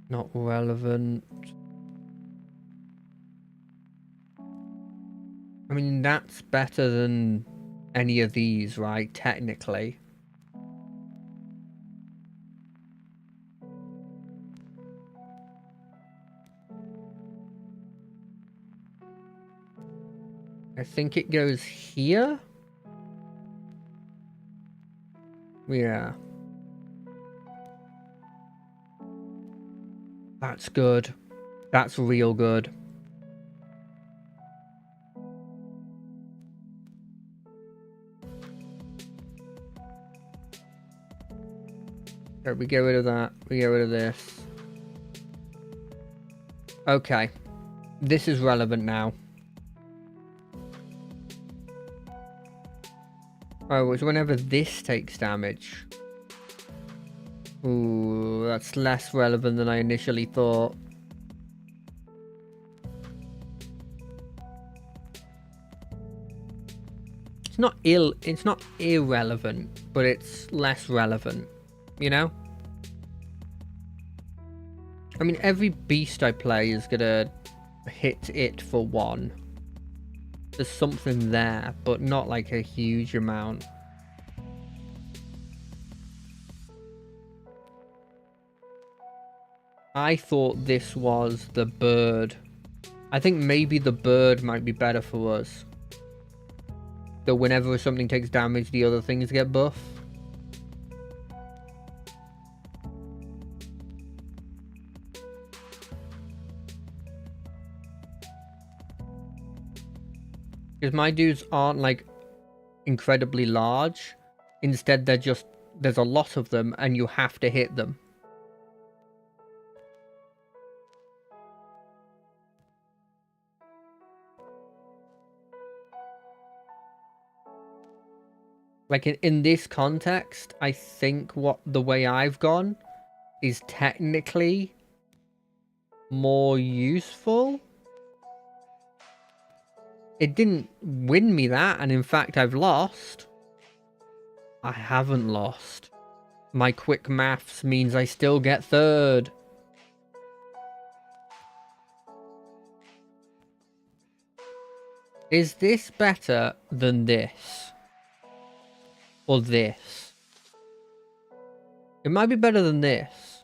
Not relevant. I mean, that's better than any of these, right? Technically. I think it goes here? Yeah. That's good. That's real good. Okay, we get rid of that. We get rid of this. Okay. This is relevant now. Oh, it's whenever this takes damage. Ooh, that's less relevant than I initially thought. It's not irrelevant, but it's less relevant, you know? I mean, every beast I play is gonna hit it for one. There's something there, but not like a huge amount. I thought this was the bird. I think maybe the bird might be better for us. So whenever something takes damage, the other things get buff. Because my dudes aren't like incredibly large. Instead, they're just, there's a lot of them and you have to hit them. Like in this context, I think the way I've gone is technically more useful. It didn't win me that, and in fact I've lost. I haven't lost. My quick maths means I still get third. Is this better than this? Or this? It might be better than this.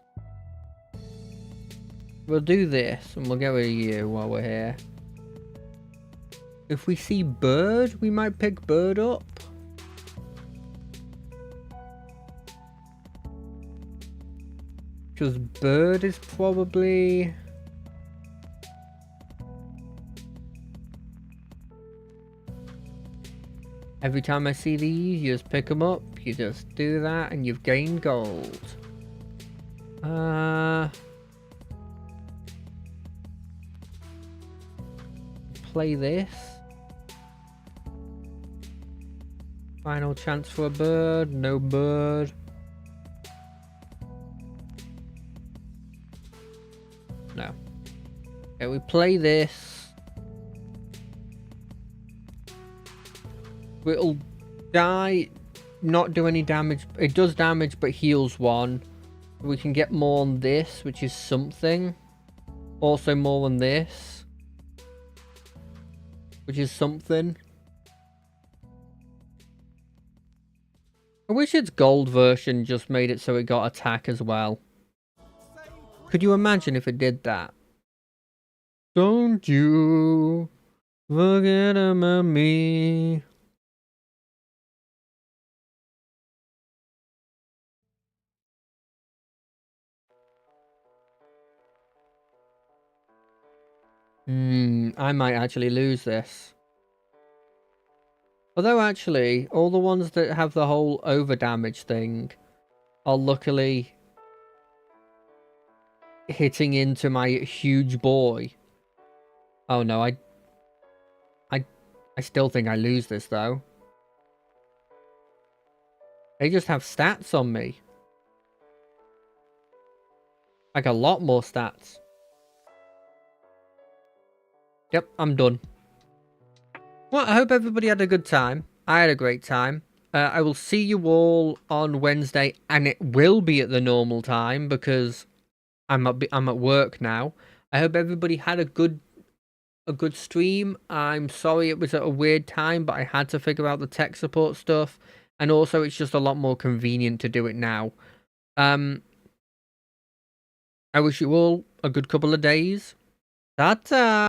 We'll do this, and we'll get rid of you while we're here. If we see bird, we might pick bird up. Because bird is probably... Every time I see these, you just pick them up, you just do that, and you've gained gold. Play this. Final chance for a bird, no bird. No. Okay, we play this. It'll die, not do any damage. It does damage, but heals one. We can get more on this, which is something. Also more on this, which is something. I wish its gold version just made it so it got attack as well. Could you imagine if it did that? Don't you forget about me. I might actually lose this. Although actually, all the ones that have the whole overdamage thing are luckily hitting into my huge boy. Oh no, I still think I lose this though. They just have stats on me. Like a lot more stats. Yep, I'm done. Well, I hope everybody had a good time. I had a great time. I will see you all on Wednesday, and it will be at the normal time because I'm at work now. I hope everybody had a good stream. I'm sorry it was at a weird time, but I had to figure out the tech support stuff, and also it's just a lot more convenient to do it now. I wish you all a good couple of days. Ta-ta!